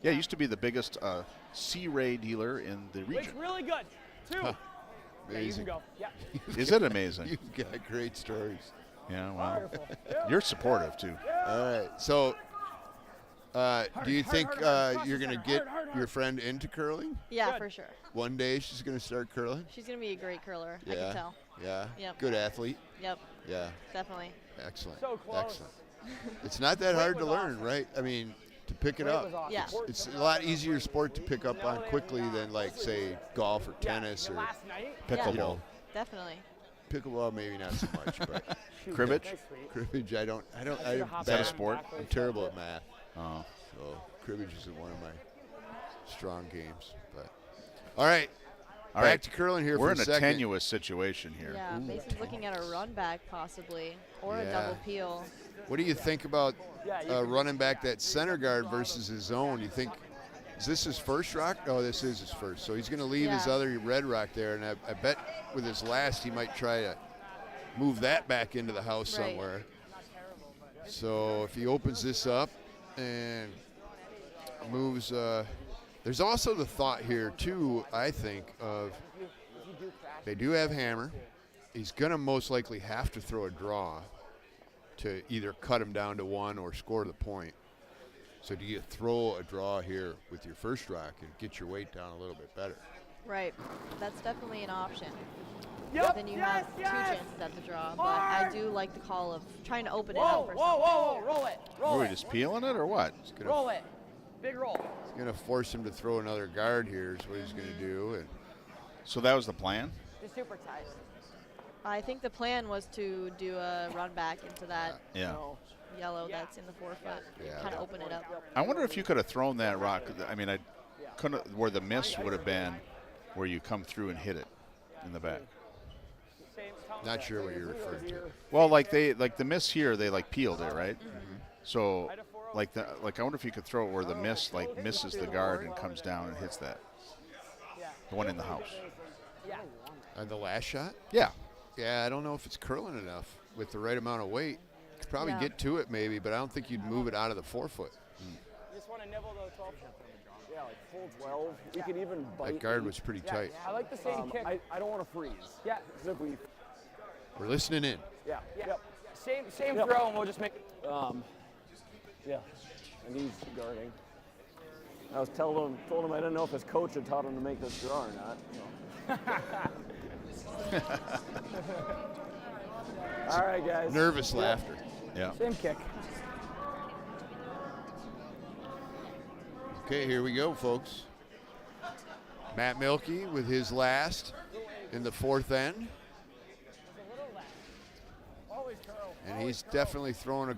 yeah, it used to be the biggest Sea Ray dealer in the region. It's really good. 2. Huh. Yeah, you can Amazing. go. Yeah. Is it amazing? You've got great stories. Yeah, well, you're supportive too. All right. So, do you think you're going to get your friend into curling? Yeah, for sure. One day she's going to start curling? She's gonna be a great curler. I Yeah. can tell. Yeah. Yep. Good athlete. Yep, Yeah. definitely. Excellent. So close. Excellent. It's not that hard to learn, right? I mean, to pick it up. Yeah. It's a lot easier sport to pick up on quickly than, like, say, golf or tennis or Last night. Pickleball. you know, Definitely. pickleball. Maybe not so much, but Cribbage? cribbage. I don't. Is that a sport? I'm terrible at math, Oh. so cribbage isn't one of my strong games. But all right. All Back right. to curling here We're for in a a second. tenuous situation here. Yeah, Mason's looking at a run back possibly, or a Yeah. double peel. What do you think about running back that center guard versus his zone? You think, is this his first rock? Oh, this is his first. So he's going to leave his Yeah. other red rock there, and I bet with his last he might try to move that back into the house Right. somewhere. So if he opens this up and moves, there's also the thought here too, I think, of they do have hammer. He's going to most likely have to throw a draw to either cut him down to 1 or score the point. So do you throw a draw here with your first rock and get your weight down a little bit better? Right. That's definitely an option. then you have 2 chances at the draw. But I do like the call of trying to open it up for someone. Whoa, roll it. Were we just peeling it or what? Roll it. Big roll. He's going to force him to throw another guard here is what he's going to do. And So that was the plan? Just super tight. I think the plan was to do a run back into that Yeah. yellow that's in the 4-foot, Yeah. kind of open it up. I wonder if you could have thrown that rock. I mean, I couldn't. Where the miss would have been, where you come through and hit it in the back. not sure what you're referring to. Well, like the miss here, they like peeled it, right? So, I wonder if you could throw it where the miss like misses the guard and comes down and hits that. The one in the house. On the last shot? Yeah. Yeah, I don't know if it's curling enough with the right amount of weight. You could probably get to it maybe, but I don't think you'd move it out of the 4-foot. You just want to nibble the 12. Yeah, like full 12. You can even bite. That guard was pretty tight. I like the same kick. I don't want to freeze. Yeah. If we, We're listening in. yeah. Yep. Same throw, and we'll just make. Yeah. And he's guarding. I was told him I didn't know if his coach had taught him to make this draw or not. All right, guys. Nervous laughter. Yeah. Same kick. Okay, here we go, folks. Matt Milkey with his last in the 4th end. And he's definitely throwing a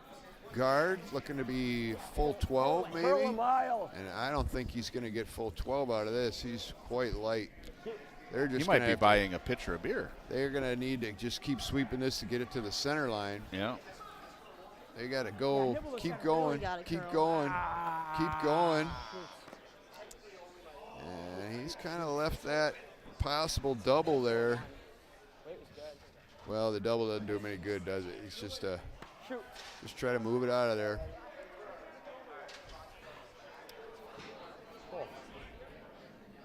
guard, looking to be full 12 maybe. Curl a mile. And I don't think he's going to get full 12 out of this. He's quite light. They're just You might gonna be have buying a pitcher of beer. They're going to need to just keep sweeping this to get it to the center line. Yeah. They got to go. Keep going. Keep curl. going. Keep going. And he's kind of left that possible double there. Well, the double doesn't do him any good, does it? He's just try to move it out of there.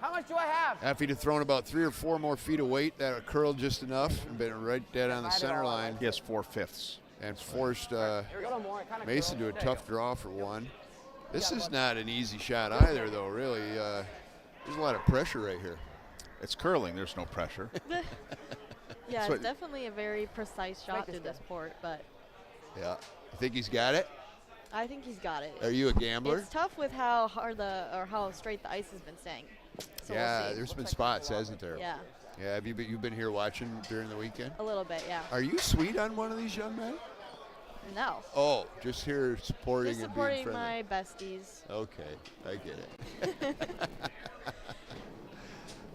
How much do I have? If he'd have thrown about 3 or 4 more feet of weight, that would have curled just enough and been right dead on the center line. He has 4/5. And forced Mason to a tough draw for one. This is not an easy shot either, though, really. There's a lot of pressure right here. It's curling. There's no pressure. Yeah, it's definitely a very precise shot through this port, but Yeah. You think he's got it? I think he's got it. Are you a gambler? It's tough with how hard how straight the ice has been staying. So Yeah, we'll see. there's been spots, hasn't there? Yeah, Yeah, have you've been here watching during the weekend? a little bit, yeah. Are you sweet on one of these young men? No. Oh, just here supporting Just and being supporting friendly. my besties. Okay, I get it.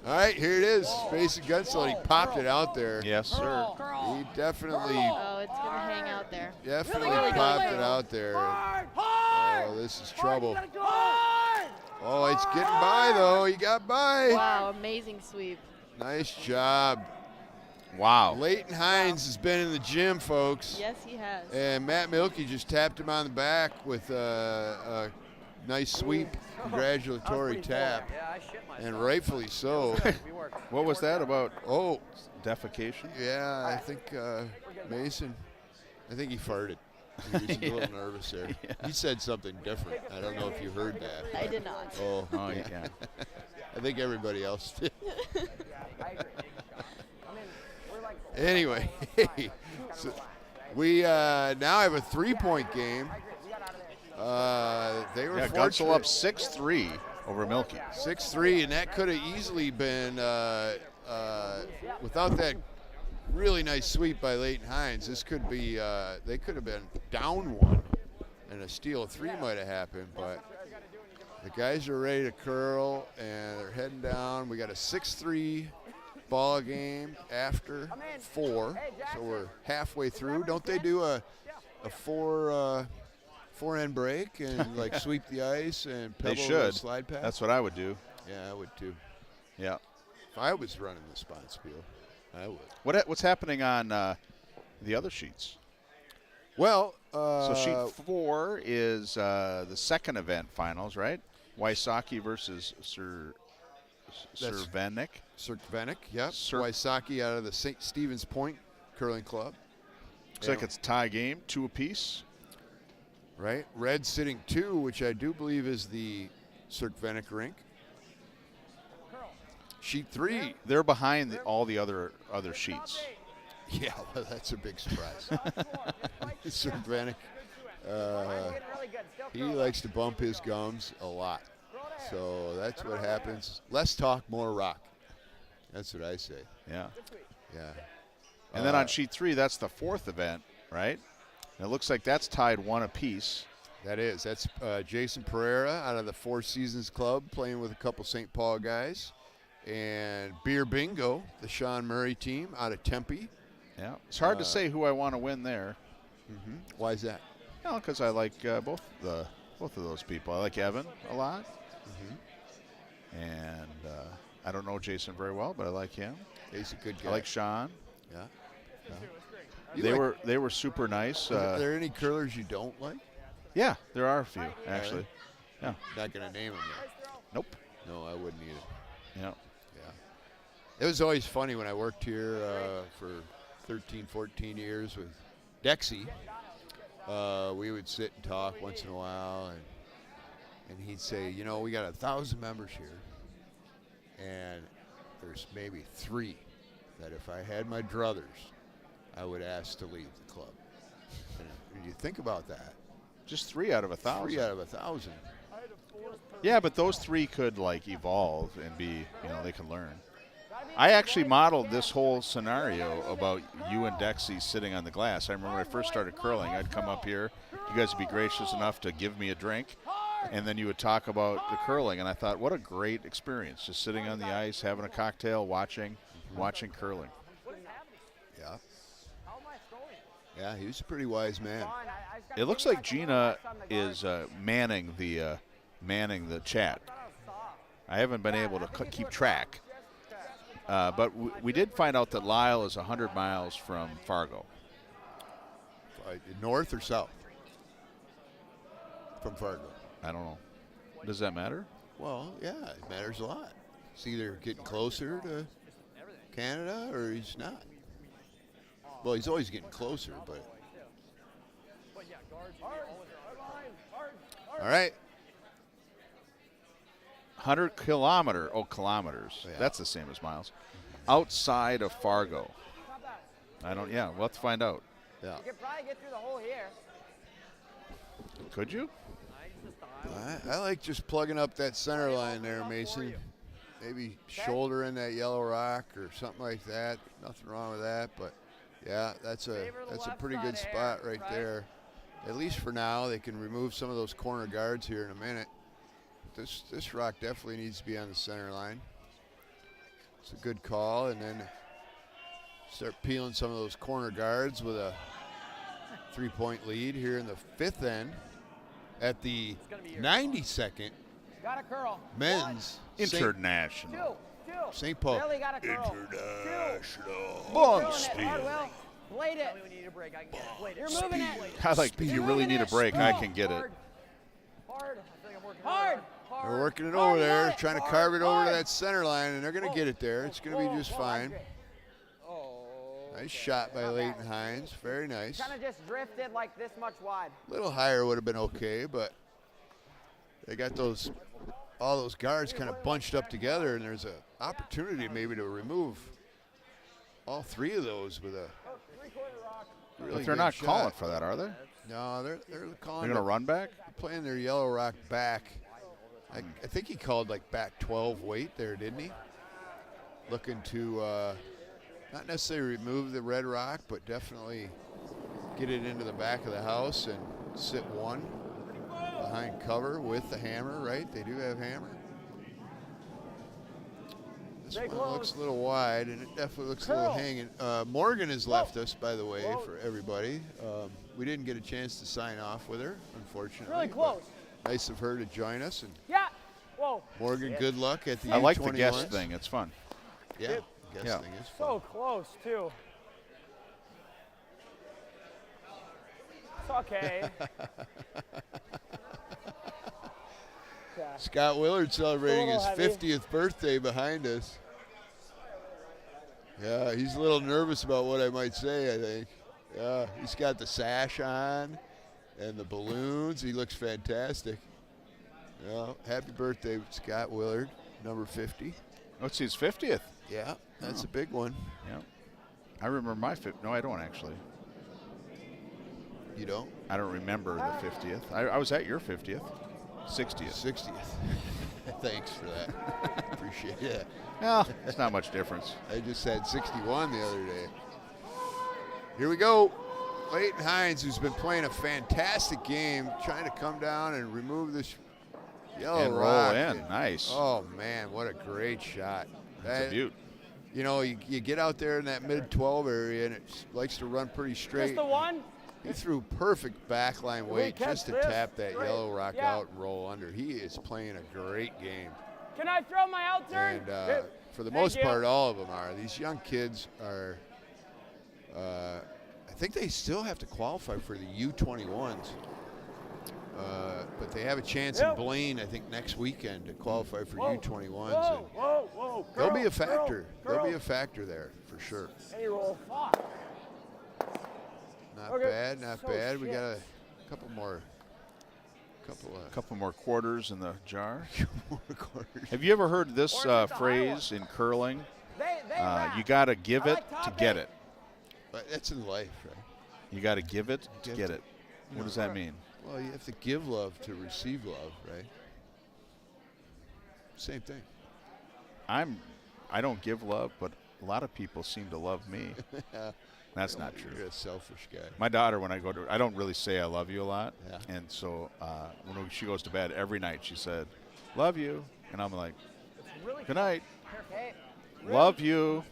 All right, here it is. Mason Guentzel, he popped it out there. Yes, sir. He definitely Oh, it's going to hang out there. Definitely Really good popped play. it out there. Hard! Oh, this is trouble. Hard! Oh, it's getting by, though. He got by. Wow, amazing sweep. Nice job. Wow. Leighton Hines has been in the gym, folks. Yes, he has. And Matt Milkey just tapped him on the back with a nice sweep, congratulatory tap. Yeah, I shit myself. And rightfully so. What was that about? Oh, Defecation? yeah, I think Mason, I think he farted. He was a little nervous there. He said something different. I don't know if you heard that. I did not. Oh, Oh, yeah. I think everybody else did. Anyway, so we now have a 3-point game. They were Yeah, fortunate. Guentzel up 6-3 over Milkey. 6-3, and that could have easily been without that really nice sweep by Leighton Hines. This could be they could have been down 1, and a steal of 3 might have happened. But the guys are ready to curl, and they're heading down. We got a 6-3 ball game after 4, so we're halfway through. Don't they do a 4-end break and like sweep the ice and They pebble should. the slide pass? That's what I would do. Yeah, I would too. Yeah. If I was running the Bonspiel, I would. What's happening on the other sheets? Well, So sheet 4 is the second event finals, right? Wysocki versus Cervenik. Cervenik, yep. Cer- Wysocki out of the St. Stevens Point Curling Club. Looks like it's a tie game, 2 apiece. Right. Red sitting 2, which I do believe is the Cervenik rink. Sheet 3. They're behind all the other sheets. Yeah, well, that's a big surprise. Sir Vanek, he likes to bump his gums a lot. So that's what happens. Less talk, more rock. That's what I say. Yeah. Yeah. And then on sheet 3, that's the 4th event, right? And it looks like that's tied 1 apiece. That is. That's Jason Pereira out of the Four Seasons Club playing with a couple St. Paul guys. And Beer Bingo, the Sean Murray team out of Tempe. Yeah. It's hard to say who I want to win there. Mm-hmm. Why is that? Well, because I like both of those people. I like Evan a lot. Mm-hmm. And I don't know Jason very well, but I like him. He's a good guy. I like Sean. Yeah. They were super nice. Are there any curlers you don't like? Yeah, there are a few, actually. Yeah. Not going to name them yet. Nope. No, I wouldn't either. Yeah. It was always funny when I worked here for 13, 14 years with Dexy. We would sit and talk once in a while, and he'd say, you know, we got 1,000 members here, and there's maybe 3 that if I had my druthers, I would ask to leave the club. And when you think about that. Just 3 out of 1,000. 3 out of 1,000. Yeah, but those 3 could, like, evolve and be, they can learn. I actually modeled this whole scenario about you and Dexy sitting on the glass. I remember when I first started curling, I'd come up here. You guys would be gracious enough to give me a drink, and then you would talk about the curling. And I thought, what a great experience, just sitting on the ice, having a cocktail, watching curling. Yeah. Yeah, he was a pretty wise man. It looks like Gina is manning the chat. I haven't been able to keep track. But we did find out that Lyle is 100 miles from Fargo. North or south? From Fargo. I don't know. Does that matter? Well, yeah, it matters a lot. It's either getting closer to Canada or he's not. Well, he's always getting closer, but. All right. 100 kilometers. Yeah. That's the same as miles. Outside of Fargo. We'll have to find out. Yeah. You could probably get through the hole here. Could you? I like just plugging up that center line there, Mason. Maybe shoulder in that yellow rock or something like that. Nothing wrong with that, but yeah, that's a pretty good spot right there. At least for now, they can remove some of those corner guards here in a minute. This rock definitely needs to be on the center line. It's a good call, and then start peeling some of those corner guards with a 3-point lead here in the 5th end at the 92nd men's International. St. Paul. Really got a curl. International. Bonspiel. Blade it. We need a break. I can get it. Blade it. You're moving it. I like, if you really need a break, I can get it. Hard. I think I'm working Hard. They're working it over there, trying to carve it over to that center line, and they're going to get it there. It's going to be just fine. Nice shot by Leighton Hines. Very nice. Kind of just drifted like this much wide. A little higher would have been okay, but they got all those guards kind of bunched up together, and there's an opportunity maybe to remove all 3 of those with a really But they're good not shot. calling for that, are they? No, they're calling. They're going to run back? Playing their yellow rock back. I think he called like back 12 weight there, didn't he? Looking to not necessarily remove the red rock, but definitely get it into the back of the house and sit 1 behind cover with the hammer, right? They do have hammer. This one looks a little wide, and it definitely looks a little hanging. Morgan has left us, by the way, for everybody. We didn't get a chance to sign off with her, unfortunately. Really close. Nice of her to join us. And Yeah. Whoa. Morgan, good luck at the I like the U21s. guest thing. It's fun. Yeah, guest thing is fun. So close, too. It's okay. Scott Willard celebrating his heavy. 50th birthday behind us. Yeah, he's a little nervous about what I might say, I think. Yeah, he's got the sash on and the balloons. He looks fantastic. Yeah, happy birthday, Scott Willard, number 50. Let's see, his 50th. Yeah, that's a big one. Yeah. I remember my 50th. No, I don't actually. You don't? I don't remember the 50th. I was at your 50th. 60th. 60th. Thanks for that. Appreciate it. Well, it's not much difference. I just had 61 the other day. Here we go. Leighton Hines, who's been playing a fantastic game, trying to come down and remove this yellow And roll rock. in. Nice. Oh, man, what a great shot. That's a beaut. You know, you get out there in that mid-12 area, and it likes to run pretty straight. Just the one. He threw perfect backline weight catch just to this? tap that Great. yellow rock Yeah. out and roll under. He is playing a great game. Can I throw my out turn? And for the Thank most you. part, all of them are. These young kids are, I think they still have to qualify for the U21s. But they have a chance in Blaine, I think, next weekend to qualify for U21s. Whoa, whoa, whoa. They'll Curl, be a factor. curl, They'll be curl. a factor there for sure. Hey, roll. Fuck. Not Okay. bad, not So bad. We shit. got a couple more. Couple more quarters in the jar. More quarters. Have you ever heard this phrase in curling? You got to give it to get it. But that's in life, right? You got to give it to get it. What does that mean? Well, you have to give love to receive love, right? Same thing. I don't give love, but a lot of people seem to love me. That's not true. You're a selfish guy. My daughter, when I go to, I don't really say I love you a lot. Yeah. And so when she goes to bed every night, she said, love you. And I'm like, good night. Love you.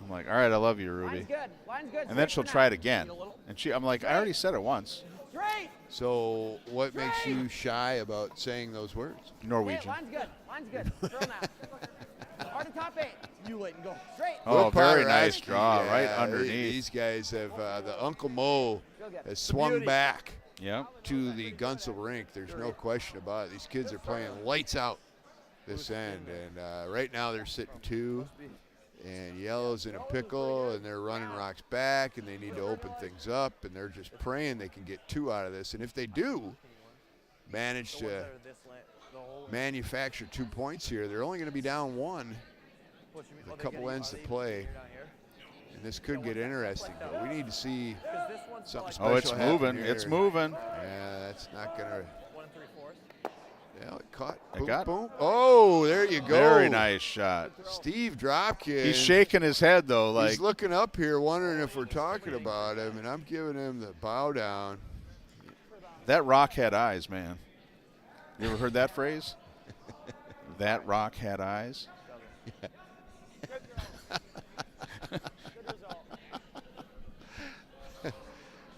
I'm like, all right, I love you, Ruby. Line's good. Line's good. And then she'll try it again. And I'm like, I already said it once. Straight. So what makes you shy about saying those words? Norwegian. Line's good. Line's good. Throw now. Hard to top 8. You Leighton, go. Straight. Oh, Will very nice Poderowski, draw, right yeah, underneath. These guys have, the Uncle Mo has swung back Yeah. to the Guentzel rink. There's no question about it. These kids are playing lights out this end. And right now they're sitting 2. And yellow's in a pickle, and they're running rocks back, and they need to open things up, and they're just praying they can get 2 out of this. And if they do manage to manufacture 2 points here, they're only going to be down 1 with a couple ends to play. And this could get interesting, but we need to see something special. Oh, it's happen moving. here. It's moving. Yeah, that's not going to. Yeah, it caught. It Boom, got- boom. Oh, there you go. Very nice shot. Steve Dropkin. He's shaking his head, though, like, He's looking up here wondering if we're talking about him, and I'm giving him the bow down. that rock had eyes, man. You ever heard that phrase? That rock had eyes?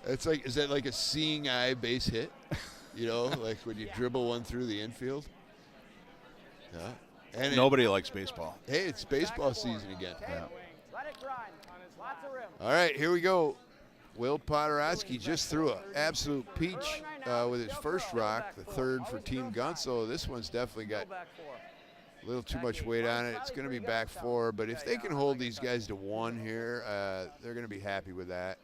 It's like, is that like a seeing eye base hit? You know, like when you dribble one through the infield? Yeah. And Nobody likes baseball. hey, it's baseball season again. Yeah. Let it grind. Lots of room. All right, here we go. Will Poderowski just threw an absolute peach with his first rock, the 3rd for Team Guentzel. This one's definitely got a little too much weight on it. It's going to be back 4, but if they can hold these guys to 1 here, they're going to be happy with that.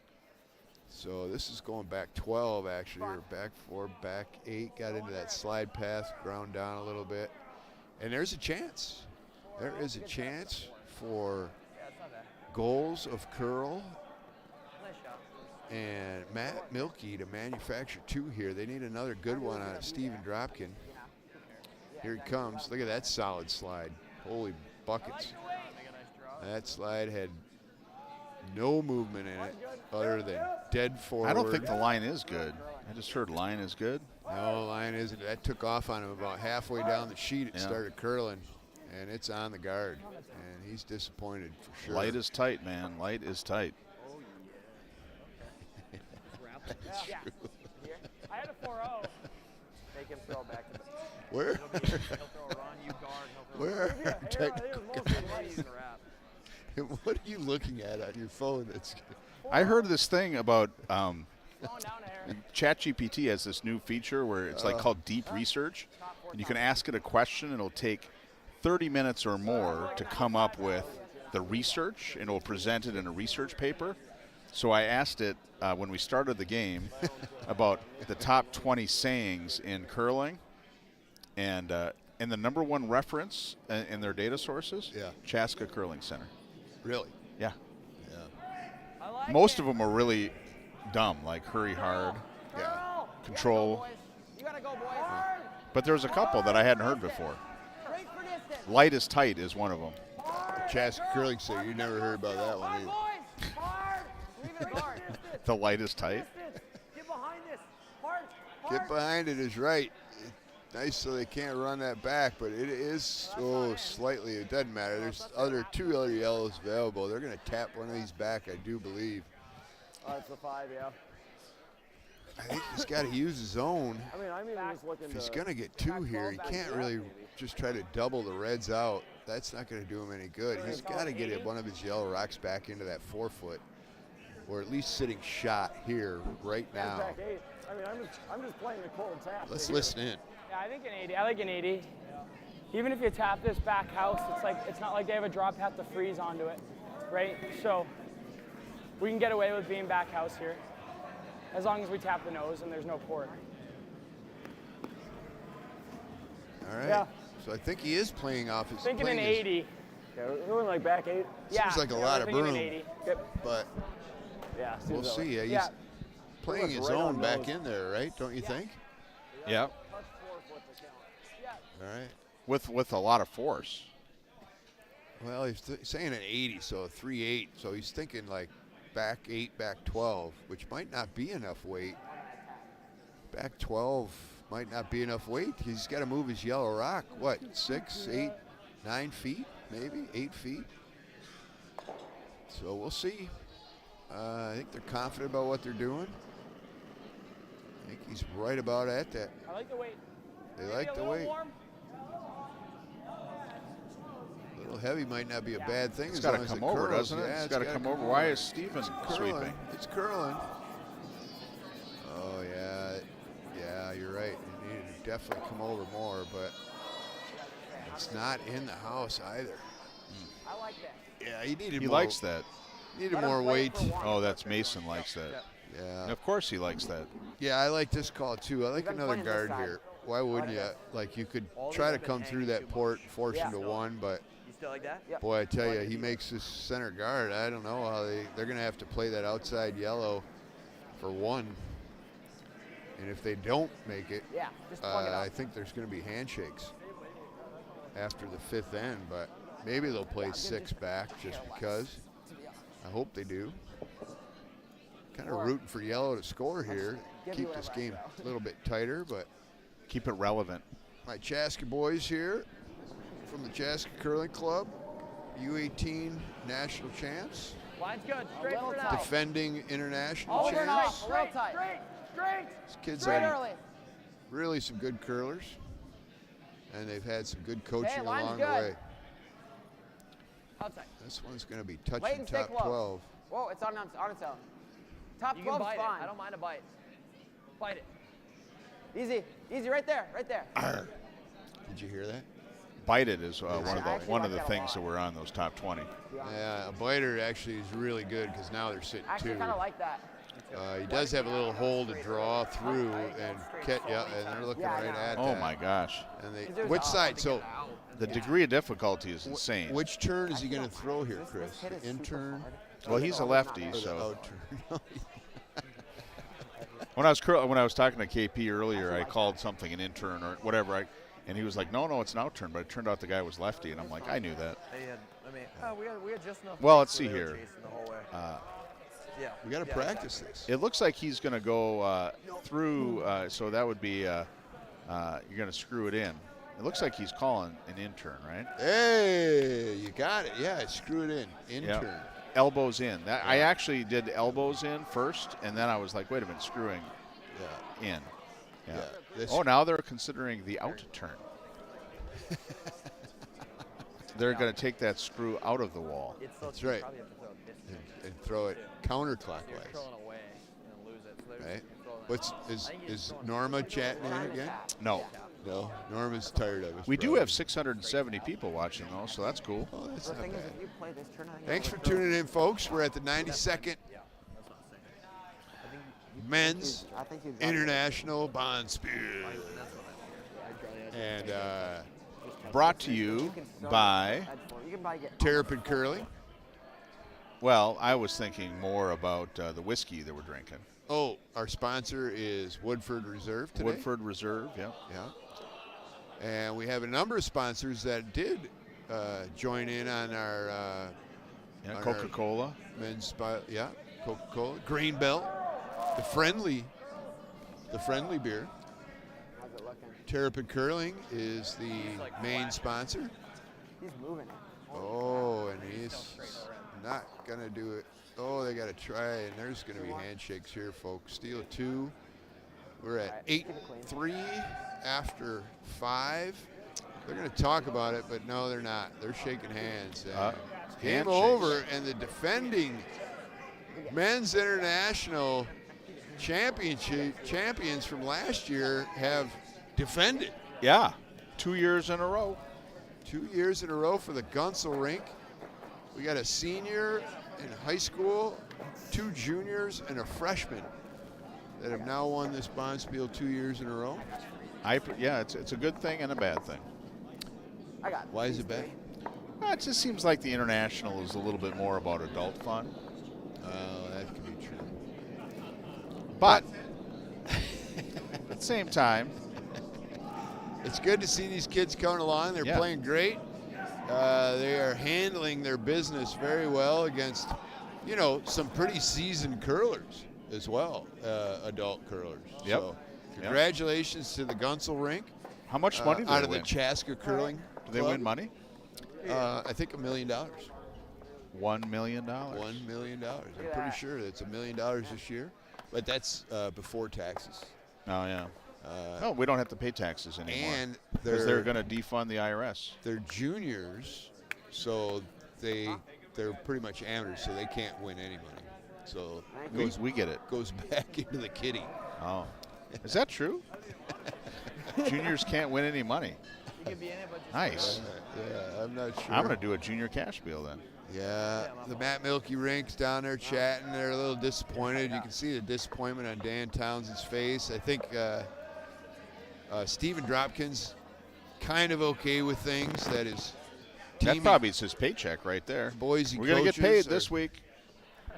So this is going back 12, actually, or back 4, back 8. Got into that slide path, ground down a little bit. And there's a chance. There is a chance for goals of Curl and Matt Milkey to manufacture 2 here. They need another good one out of Steven Dropkin. Here he comes. Look at that solid slide. Holy buckets. That slide had no movement in it other than dead forward. I don't think the line is good. I just heard line is good. No, line isn't. That took off on him about halfway down the sheet. It Yeah. started curling, and it's on the guard. And he's disappointed for sure. Light is tight, man. Light is tight. Yeah. I had a 4-0. Make him throw back to the Where? He'll throw a run, you guard, he'll throw Where? Here, it was mostly lights. What are you looking at on your phone? That's I heard this thing about Slowing down there. ChatGPT has this new feature where it's like called deep research. And you can ask it a question, and it'll take 30 minutes or more to come up with the research, and it'll present it in a research paper. So I asked it when we started the game about the top 20 sayings in curling, and And the number one reference in their data sources, Yeah. Chaska Curling Center. Really? Yeah. Yeah. Most of them are really dumb, like hurry hard, control. You gotta go, boys. But there's a couple that I hadn't heard before. Straight for distance. Light is tight is one of them. Chaska Curling Center. You never heard about that one either. Boys, hard. Leave it hard. The light is tight. Get behind this. Hard. Get behind it is right. Nice so they can't run that back, but it is slightly. It doesn't matter. There's two other yellows available. They're going to tap one of these back, I do believe. It's a 5, yeah. I think he's got to use his own. I'm even just looking If he's going to get 2 here, he can't really just try to double the reds out. That's not going to do him any good. He's got to get one of his yellow rocks back into that 4-foot, or at least sitting shot here right now. back 8. I'm just playing the cold tap. Let's listen in. Yeah, I think an 80. I like an 80. Even if you tap this back house, it's not like they have a drop path to freeze onto it, right? So we can get away with being back house here, as long as we tap the nose and there's no port. All right. Yeah. So I think he is playing off his. Thinking an 80. Yeah, we're going like back 8. Seems like a lot of thinking an broom. 80. Yep. But Yeah, we'll seems that way. see. He's Yeah. playing his right own on back nose. in there, right? Don't you think? Yeah. All right. With a lot of force. Well, he's saying an 80, so a 3-8. So he's thinking like back 8, back 12, which might not be enough weight. Back 12 might not be enough weight. He's got to move his yellow rock. What, 6, 8, 9 feet, maybe 8 feet? So we'll see. I think they're confident about what they're doing. I think he's right about at that. I like the weight. They like the weight. A little heavy might not be a bad thing. It's as got long to as come it over, curls. doesn't it? Yeah, It's got to come over. Why is Steven sweeping? It's curling. Oh, yeah. Yeah, you're right. It needed to definitely come over more, but it's not in the house either. I like that. Yeah, he needed He more. likes that. Needed more weight. Oh, that's Mason likes that. Yeah. And of course he likes that. Yeah, I like this call too. I like Even another playing this guard side. here. Why wouldn't you? Like you could try to come through that port, force him to one, but You still like that? Yep. boy, I tell you, he makes this center guard. I don't know how they're going to have to play that outside yellow for one. And if they don't make it, Yeah, just plug it I up. think there's going to be handshakes after the 5th end, but maybe they'll play 6 back just because. I hope they do. Kind of rooting for yellow to score here. give you Keep this whatever I game throw. a little bit tighter, but Keep it relevant. my Chaska boys here from the Chaska Curling Club, U18 national champs, Line's good. Straight for now. defending international Over and out. champs. A little tight. Straight. These kids Straight are early. really some good curlers, and they've had some good coaching line's along good. the way. Outside. This one's going to be Wait touching and stay top close. 12. Whoa, it's on its own. Top You can 12's bite fine. it. I don't mind a bite. Bite it. Easy, easy, right there, right there. Did you hear that? Bite it is I one actually of like the that a things lot. that were on those top 20. Yeah, a biter actually is really good because now they're sitting I actually 2. kind of like that. He does have a little hole to draw through, and and they're looking Yeah, I right know. at Oh that. my gosh. And they, There's which a- side? So, The degree of difficulty is insane. which turn is he going to throw here, Chris? This hit The is super intern hard. Well, he's a lefty, or the so out turn? when I was talking to KP earlier, I called something an intern or whatever, and he was like, "No, it's an out turn." But it turned out the guy was lefty, and I'm like, "I knew that." They had, we had just enough. Well, weight let's so see they were here. chasing the whole way. Yeah. We got to Yeah, practice exactly. this. It looks like he's going to go through, so that would be you're going to screw it in. It looks like he's calling an intern, right? Hey, you got it. Yeah, screw it in. Yeah. Intern. Elbows in. I actually did elbows in first, and then I was like, wait a minute, screwing Yeah. in. Yeah. This- Oh, now they're considering the out turn. They're going to take that screw out of the wall. It's so That's right. Probably have to throw it this and throw it You're counterclockwise. curling away and lose it. So there's- Right. you're throwing it What's out. is I think he's is throwing- Norma chatting in again? No. No, Norma's tired of us. We do probably. have 670 people watching, though, so that's cool. Oh, that's The not thing is, bad. if you play this turn, I think Thanks it for would go- tuning in, folks. We're at the 92nd Yeah, that's what I'm saying. I think Men's I think you've got International Bonspiel. that's what I think. And brought to you by You can probably get Terrapin Curling. Well, I was thinking more about the whiskey that we're drinking. Oh, our sponsor is Woodford Reserve today. Woodford Reserve, yeah. Yeah. And we have a number of sponsors that did join in on our on Coca-Cola. our men's Coca-Cola. Grain Belt, the friendly beer. How's it looking? Terrapin Curling is the main sponsor. He's moving it. Oh, and he's not going to do it. Oh, they got to try, and there's going to be handshakes here, folks. Steel 2. We're at 8-3 after 5. They're going to talk about it, but no, they're not. They're shaking hands. Game over, and the defending men's international champions from last year have defended. Yeah, 2 years in a row. 2 years in a row for the Guentzel rink. We got a senior in high school, 2 juniors, and a freshman that have now won this Bonspiel 2 years in a row. Yeah, it's a good thing and a bad thing. Why is it bad? It just seems like the international is a little bit more about adult fun. Oh, that could be true. But at the same time, it's good to see these kids coming along. They're playing great. They are handling their business very well against, some pretty seasoned curlers as well, adult curlers. Yep. So congratulations to the Guentzel rink. How much money do they out of win? the Chaska Curling Do they Club. win money? I think $1 million. $1 million. $1 million. I'm pretty sure that's $1 million this year, but that's before taxes. Oh yeah. No, we don't have to pay taxes anymore. And because they're going to defund the IRS. They're juniors, so they're pretty much amateurs, so they can't win any money. So we get it. Goes back into the kitty. Oh, is that true? Juniors can't win any money. Nice. Yeah, I'm not sure. I'm going to do a junior cash bill then. Yeah, the Matt Milky rink's down there chatting. They're a little disappointed. You can see the disappointment on Dan Townsend's face. I think Steven Dropkin's kind of okay with things. That is, that probably is his paycheck right there. Boise We're going to get paid this week.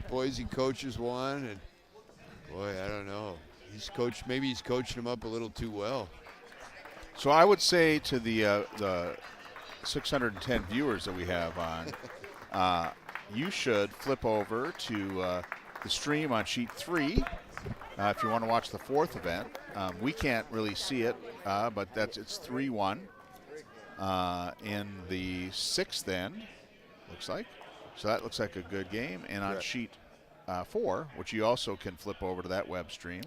Boise coaches won, and boy, I don't know. Maybe he's coaching them up a little too well. So I would say to the 610 viewers that we have on, you should flip over to the stream on sheet 3 if you want to watch the 4th event. We can't really see it, but it's 3-1 in the 6th end, looks like. So that looks like a good game. And on sheet 4, which you also can flip over to that web stream,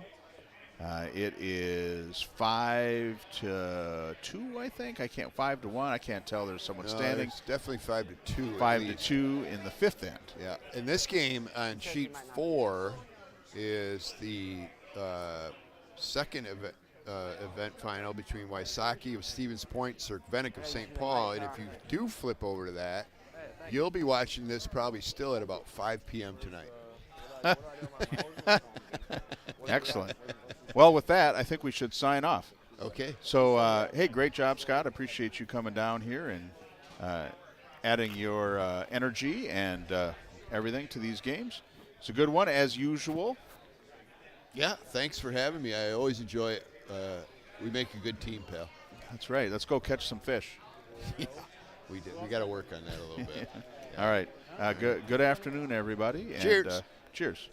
it is 5-2, I think. 5-1. I can't tell. There's someone standing. It's definitely 5-2. 5-2 in the 5th end. Yeah. And this game on sheet 4 is the second event final between Wysocki of Stevens Point, Cirkvenick of St. Paul. And if you do flip over to that, you'll be watching this probably still at about 5 p.m. tonight. Excellent. Well, with that, I think we should sign off. Okay. So, hey, great job, Scott. I appreciate you coming down here and adding your energy and everything to these games. It's a good one, as usual. Yeah, thanks for having me. I always enjoy it. We make a good team, pal. That's right. Let's go catch some fish. Yeah, we did. We got to work on that a little bit. All right. Good afternoon, everybody. Cheers. And, cheers.